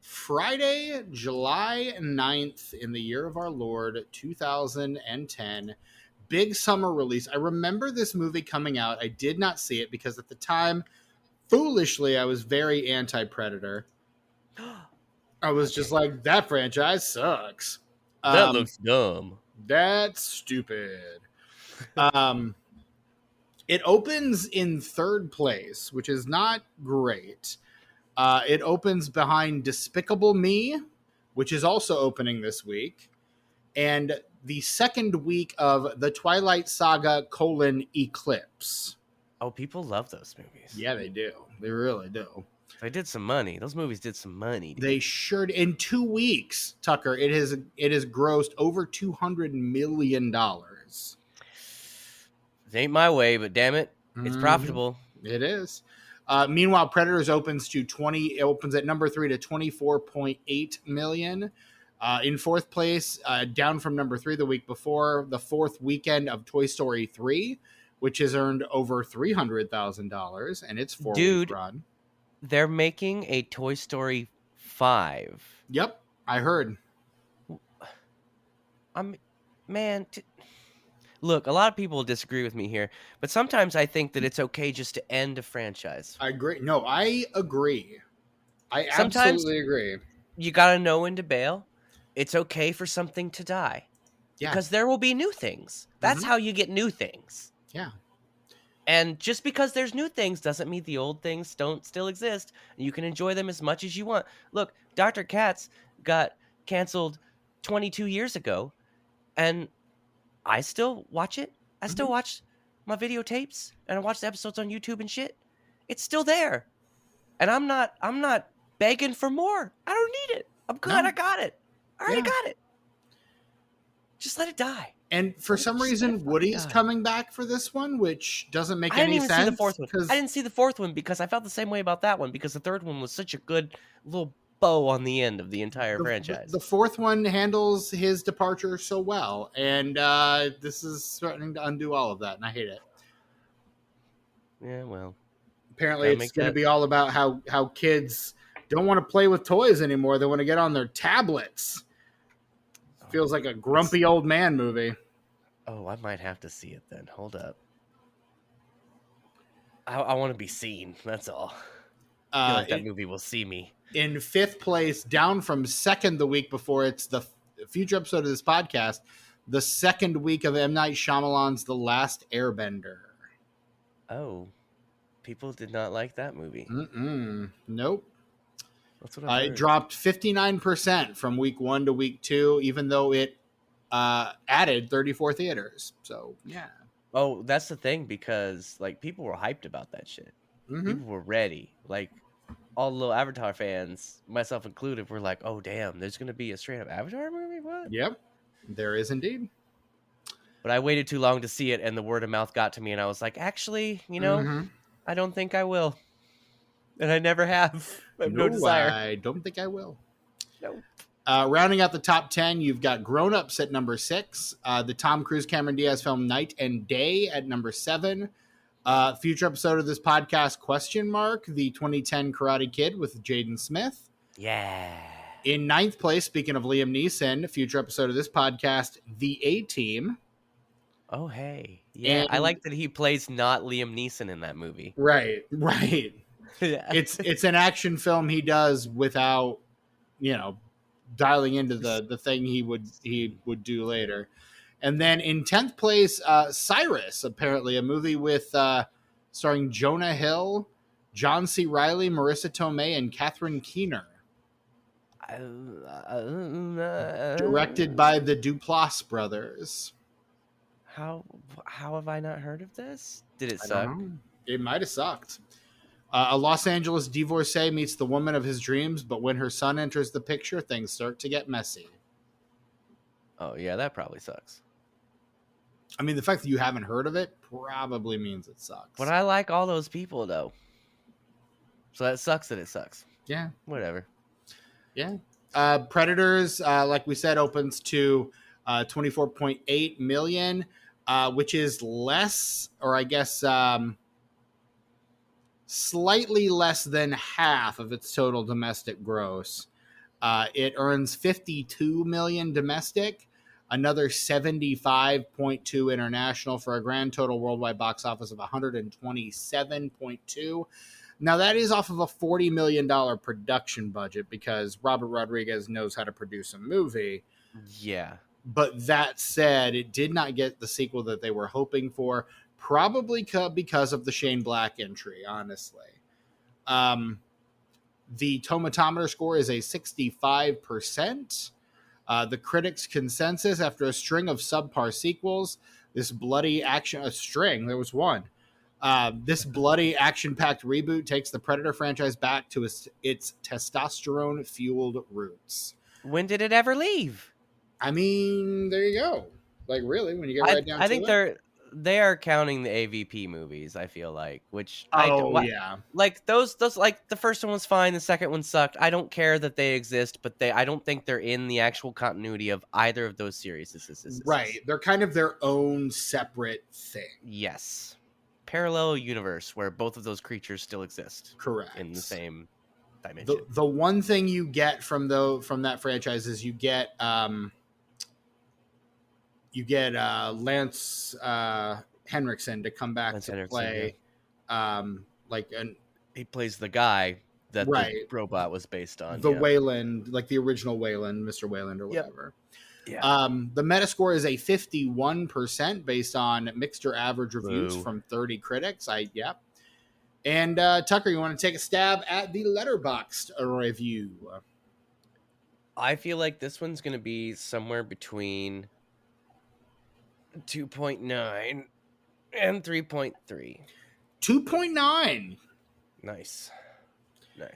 Friday, July 9th in the year of our Lord 2010. Big summer release. I remember this movie coming out. I did not see it because at the time, foolishly, I was very anti-Predator. I was just like, that franchise sucks. That looks dumb. That's stupid. Um, it opens in third place, which is not great. It opens behind Despicable Me, which is also opening this week, and the second week of The Twilight Saga: Eclipse. Oh, people love those movies. Yeah, they do. They really do. They did some money. Those movies did some money. Dude. They sure in 2 weeks, Tucker. It has grossed over $200 million. It ain't my way, but damn it, it's profitable. It is. Meanwhile, Predators opens at number 3 to 24.8 million. In fourth place, down from number 3 the week before, the fourth weekend of Toy Story 3, which has earned over $300,000 in its 4-week run. They're making a Toy Story 5. Yep, I heard. Look, a lot of people disagree with me here, but sometimes I think that it's okay just to end a franchise. I agree. No, I agree. I absolutely agree. You got to know when to bail. It's okay for something to die. Yeah. Because there will be new things. That's how you get new things. Yeah. And just because there's new things doesn't mean the old things don't still exist. You can enjoy them as much as you want. Look, Dr. Katz got canceled 22 years ago, and I still watch it. I still watch my videotapes, and I watch the episodes on YouTube and shit. It's still there. And I'm not begging for more. I don't need it. I'm good. No. I got it. I already got it. Just let it die. And for some reason, Woody's coming back for this one, which doesn't make any sense. I didn't even see the fourth one. I didn't see the fourth one because I felt the same way about that one, because the third one was such a good little bow on the end of the entire franchise. The fourth one handles his departure so well, and this is threatening to undo all of that, and I hate it. Yeah, well. Apparently it's going to be all about how kids don't want to play with toys anymore. They want to get on their tablets. Feels like a grumpy old man movie. Oh, I might have to see it then. Hold up. I want to be seen. That's all. I feel like that movie will see me. In fifth place, down from second the week before, it's the future episode of this podcast, the second week of M. Night Shyamalan's The Last Airbender. Oh, people did not like that movie. Nope. That's what I heard. It dropped 59% from week 1 to week 2, even though it added 34 theaters. So, yeah. Oh, that's the thing, because like people were hyped about that shit. People were ready. Like all the little Avatar fans, myself included, were like, "Oh, damn, there's going to be a straight up Avatar movie?" What? Yep. There is indeed. But I waited too long to see it, and the word of mouth got to me, and I was like, actually, I don't think I will. And I never have. I have no desire. I don't think I will. No. Rounding out the top 10, you've got Grown Ups at number 6. The Tom Cruise, Cameron Diaz film Night and Day at number 7. Future episode of this podcast, the 2010 Karate Kid with Jaden Smith. Yeah. In 9th place, speaking of Liam Neeson, future episode of this podcast, The A-Team. Oh, hey. Yeah, and I like that he plays not Liam Neeson in that movie. Right. Yeah. It's an action film he does without, dialing into the thing he would do later. And then in 10th place, Cyrus, apparently a movie with starring Jonah Hill, John C. Reilly, Marissa Tomei, and Catherine Keener. Directed by the Duplass brothers. How how have I not heard of this? Did it I don't suck? know. It might have sucked. A Los Angeles divorcee meets the woman of his dreams, but when her son enters the picture, things start to get messy. Oh yeah, that probably sucks. I mean, the fact that you haven't heard of it probably means it sucks. But I like all those people though. So that sucks that it sucks. Yeah. Whatever. Yeah. Predators, like we said, opens to 24.8 million, which is less, or I guess slightly less than half of its total domestic gross. It earns 52 million domestic, another 75.2 international, for a grand total worldwide box office of 127.2. Now that is off of a $40 million production budget, because Robert Rodriguez knows how to produce a movie. Yeah. But that said, it did not get the sequel that they were hoping for, probably because of the Shane Black entry, honestly. The tomatometer score is a 65%. The critics' consensus, after a string of subpar sequels, this bloody action, there was one. This bloody action-packed reboot takes the Predator franchise back to its testosterone-fueled roots. When did it ever leave? I mean, there you go. Like, really, when you get right down I to think it. they are counting the AVP movies, I feel like, which Oh, yeah. like those like the first one was fine, the second one sucked. I don't care that they exist, but I don't think they're in the actual continuity of either of those series. Right. They're kind of their own separate thing. Yes. Parallel universe where both of those creatures still exist. Correct. In the same dimension. The one thing you get from that franchise is you get Lance Henriksen to come back to play, he plays the guy that right, the robot was based on, the Wayland, like the original Wayland, Mr. Wayland or whatever. Yeah. The Metascore is a 51% based on mixed or average reviews from 30 critics. And Tucker, you want to take a stab at the Letterboxd review? I feel like this one's going to be somewhere between 2.9 and 3.3. 2.9. Nice.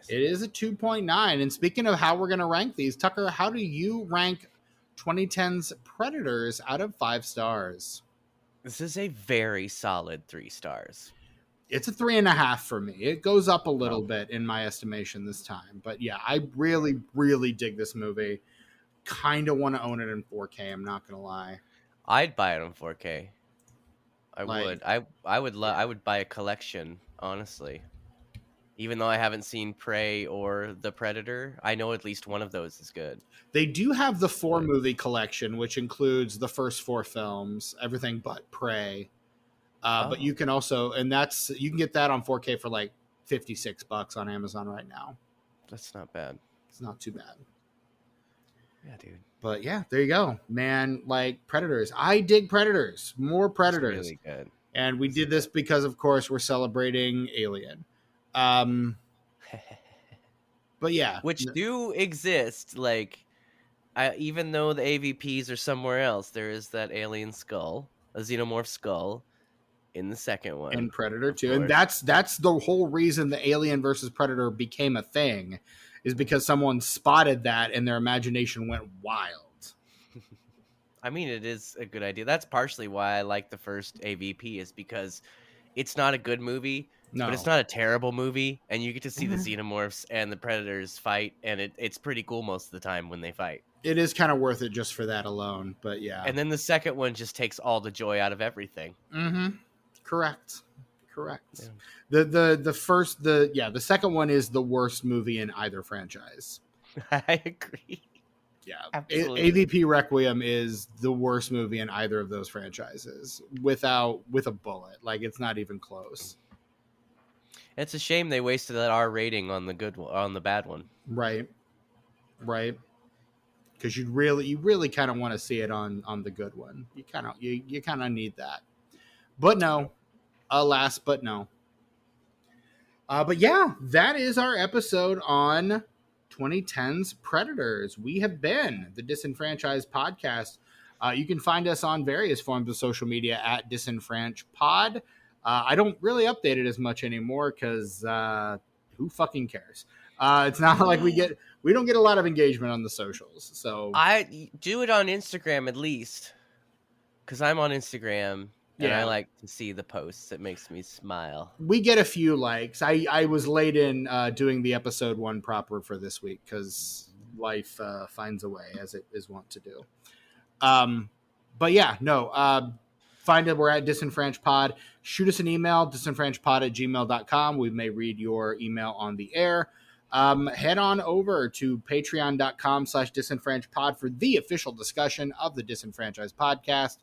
It is a 2.9. And speaking of how we're going to rank these, Tucker, how do you rank 2010's Predators out of 5 stars? This is a very solid 3 stars. It's a 3.5 for me. It goes up a little bit in my estimation this time. But yeah, I really, really dig this movie. Kind of want to own it in 4K. I'm not going to lie. I'd buy it on 4K. I would buy a collection, honestly. Even though I haven't seen Prey or The Predator, I know at least one of those is good. They do have the 4-movie collection, which includes the first 4 films, everything but Prey. But you can also, you can get that on 4K for like $56 on Amazon right now. That's not bad. It's not too bad. Yeah, dude. But yeah, there you go, man. Like Predators, I dig Predators. More Predators. It's really good. And we did this because, of course, we're celebrating Alien. But yeah, which do exist. Like, even though the AVPs are somewhere else, there is that alien skull, a xenomorph skull, in the second one, and Predator 2, and that's the whole reason the Alien versus Predator became a thing, is because someone spotted that and their imagination went wild. I mean, it is a good idea. That's partially why I like the first AVP, is because it's not a good movie, but it's not a terrible movie, and you get to see the xenomorphs and the Predators fight, and it's pretty cool most of the time when they fight. It is kind of worth it just for that alone, but yeah. And then the second one just takes all the joy out of everything. Correct. Yeah. The second one is the worst movie in either franchise. I agree. Yeah. AVP Requiem is the worst movie in either of those franchises with a bullet. Like, it's not even close. It's a shame they wasted that R rating on the good one, on the bad one. Right. Because you really kind of want to see it on the good one. You kind of need that. But no, alas, but no. But yeah, that is our episode on 2010's Predators. We have been the Disenfranchised Podcast. You can find us on various forms of social media at DisenfranchPod. I don't really update it as much anymore because who fucking cares? It's not like we don't get a lot of engagement on the socials. So I do it on Instagram at least, because I'm on Instagram and I yeah, like to see the posts. It makes me smile. we get a few likes. I was late in doing the episode one proper for this week because life finds a way as it is wont to do. But yeah, no. Find it. We're at DisenfranchPod. Shoot us an email, disenfranchpod@gmail.com. We may read your email on the air. Head on over to patreon.com/disenfranchpod for the official discussion of the Disenfranchised Podcast.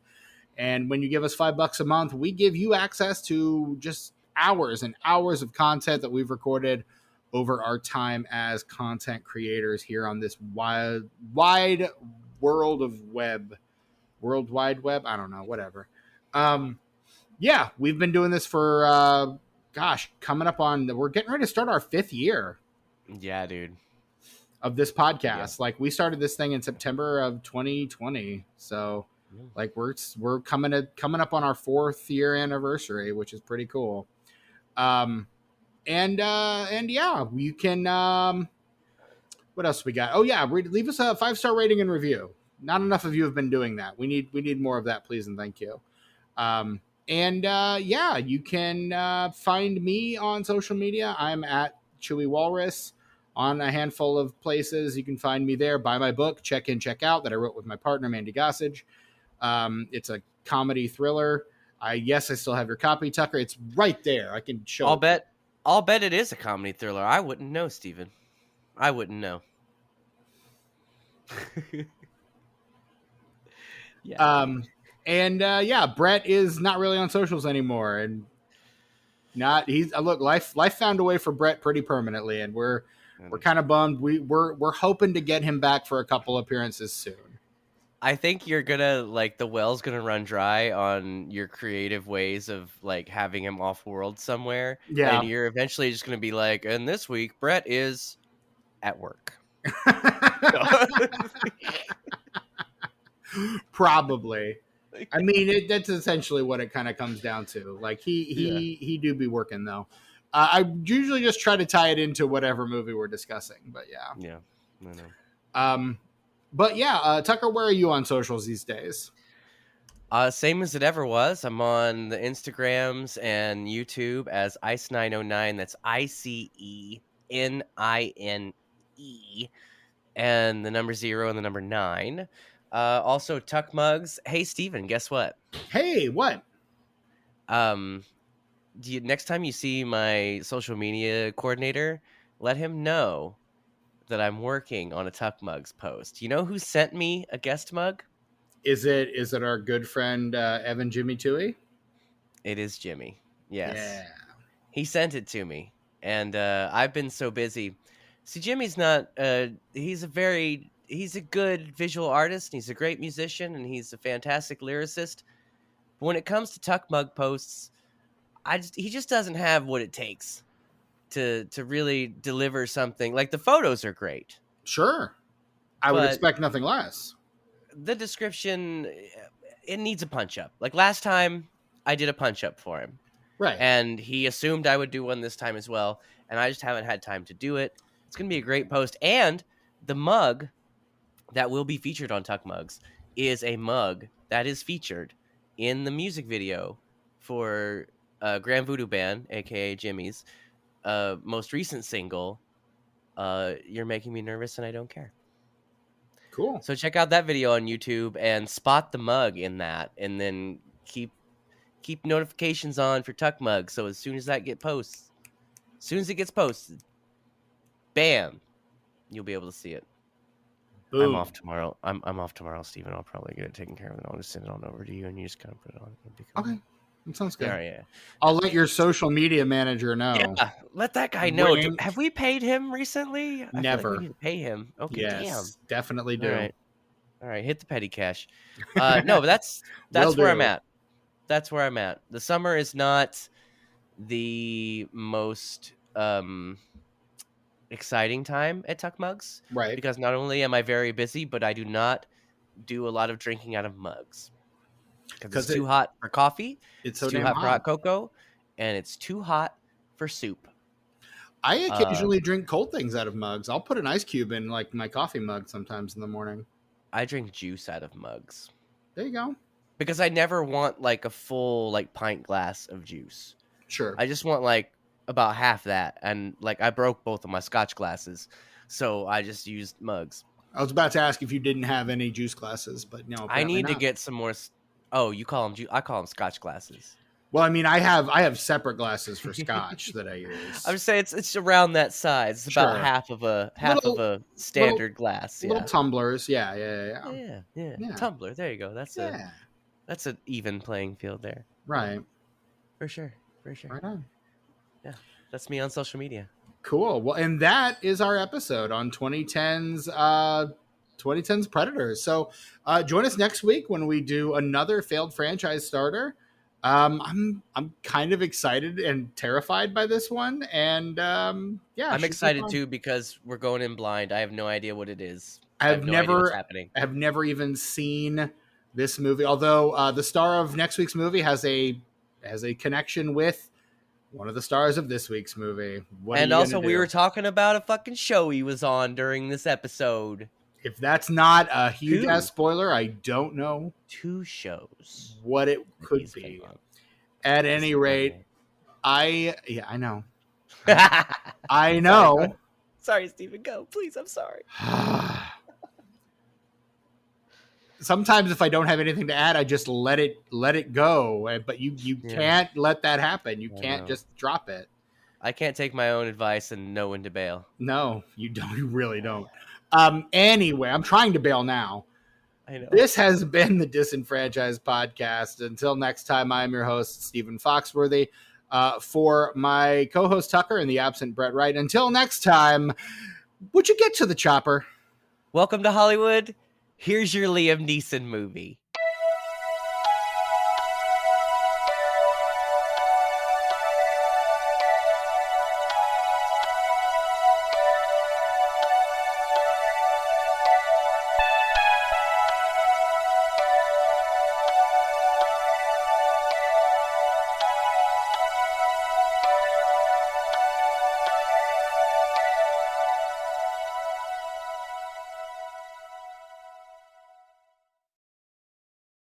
And when you give us $5 a month, we give you access to just hours and hours of content that we've recorded over our time as content creators here on this wide world of web. World Wide Web? I don't know, whatever. Yeah, we've been doing this for, coming up on, we're getting ready to start our 5th year Yeah, dude. of this Yeah. podcast. Like, we started this thing in September of 2020. So, like, we're coming up on our 4th year anniversary, which is pretty cool. And yeah, you can, what else we got? Oh yeah, leave us a 5-star rating and review. Not enough of you have been doing that. We need more of that, please and thank you. Yeah, you can find me on social media. I'm at Chewy Walrus on a handful of places. You can find me there. Buy my book, Check In, Check Out, that I wrote with my partner, Mandy Gossage. It's a comedy thriller. I still have your copy, Tucker. It's right there. I can show it. I'll bet it is a comedy thriller. I wouldn't know, Steven. I wouldn't know. Yeah. Yeah, Brett is not really on socials anymore, and look, life found a way for Brett pretty permanently, and we're kind of bummed. We're hoping to get him back for a couple appearances soon. I think you're gonna the well's gonna run dry on your creative ways of having him off world somewhere. Yeah. And you're eventually just gonna be like, and this week Brett is at work. Probably. I mean, that's essentially what it kind of comes down to. Like he do be working though. I usually just try to tie it into whatever movie we're discussing, but yeah. Yeah, I know. But yeah, Tucker, where are you on socials these days? Same as it ever was. I'm on the Instagrams and YouTube as Ice909. That's ICENINE. And the number 0 and the number 9. Also Tuck Mugs. Hey Steven, guess what? Hey, what? Next time you see my social media coordinator, let him know that I'm working on a Tuck Mugs post. You know who sent me a guest mug? Is it our good friend Evan Jimmy Toohey? It is Jimmy. Yes. Yeah. He sent it to me, and I've been so busy. See, Jimmy's not. He's a good visual artist. And he's a great musician, and he's a fantastic lyricist. But when it comes to Tuck Mug posts, he just doesn't have what it takes to really deliver something. Like, the photos are great. Sure. I would expect nothing less. The description, it needs a punch up. Like last time I did a punch up for him. Right. And he assumed I would do one this time as well. And I just haven't had time to do it. It's going to be a great post. And the mug that will be featured on Tuck Mugs is a mug that is featured in the music video for Grand Voodoo Band, a.k.a. Jimmy's, most recent single, You're Making Me Nervous and I Don't Care. Cool. So check out that video on YouTube and spot the mug in that, and then keep notifications on for Tuck Mug. So as soon as it gets posted, bam, you'll be able to see it. Boom. I'm off tomorrow. I'm off tomorrow, Steven. I'll probably get it taken care of, and I'll just send it on over to you, and you just kind of put it on. Okay. That sounds good. Yeah. I'll let your social media manager know. Yeah, let that guy know. Have we paid him recently? Never. We need to pay him. Okay, yes, damn. Definitely do. All right, hit the petty cash. No, but that's where I'm at. That's where I'm at. The summer is not the most exciting time at Tuck Mugs, Right. because not only am I very busy, but I do not do a lot of drinking out of mugs because it's Because too hot for coffee, it's it's so too damn hot for hot. hot cocoa, and it's too hot for soup. I Uh, occasionally drink cold things out of mugs. I'll put an ice cube in like my coffee mug sometimes in the morning. I drink juice out of mugs There you go. because I never want like a full like pint glass of juice. Sure. I just want like about half that, and like I broke both of my Scotch glasses, so I just used mugs. I was about to ask if you didn't have any juice glasses, but no, I apparently need to not. get some more. Oh, you call them? I call them Scotch glasses. Well, I mean, I have separate glasses for scotch that I use. I'm saying it's around that size. It's about Sure. half of a Little standard glass. little Yeah. tumblers. Yeah, yeah, yeah. Yeah. Yeah. Tumbler. There you go. Yeah. That's an even playing field there. Right. For sure. For sure. Right on. Yeah. That's me on social media. Cool. Well, and that is our episode on 2010's Predators. So join us next week when we do another failed franchise starter. I'm kind of excited and terrified by this one, and yeah, I'm excited too because we're going in blind. I have no idea what it is. I have no idea what's happening. I have never even seen this movie. Although the star of next week's movie has a connection with one of the stars of this week's movie. And also, we were talking about a fucking show he was on during this episode. If that's not a huge ass spoiler, I don't know 2 shows what it could be. At any rate, I know. I know. Sorry, Stephen, go. Please, I'm sorry. Sometimes if I don't have anything to add, I just let it go. But you can't let that happen. You can't just drop it. I can't take my own advice and know when to bail. No, you don't. You really don't. Anyway, I'm trying to bail now. I know. This has been the Disenfranchised Podcast. Until next time, I'm your host, Stephen Foxworthy. For my co-host Tucker and the absent Brett Wright. Until next time, would you get to the chopper? Welcome to Hollywood. Here's your Liam Neeson movie.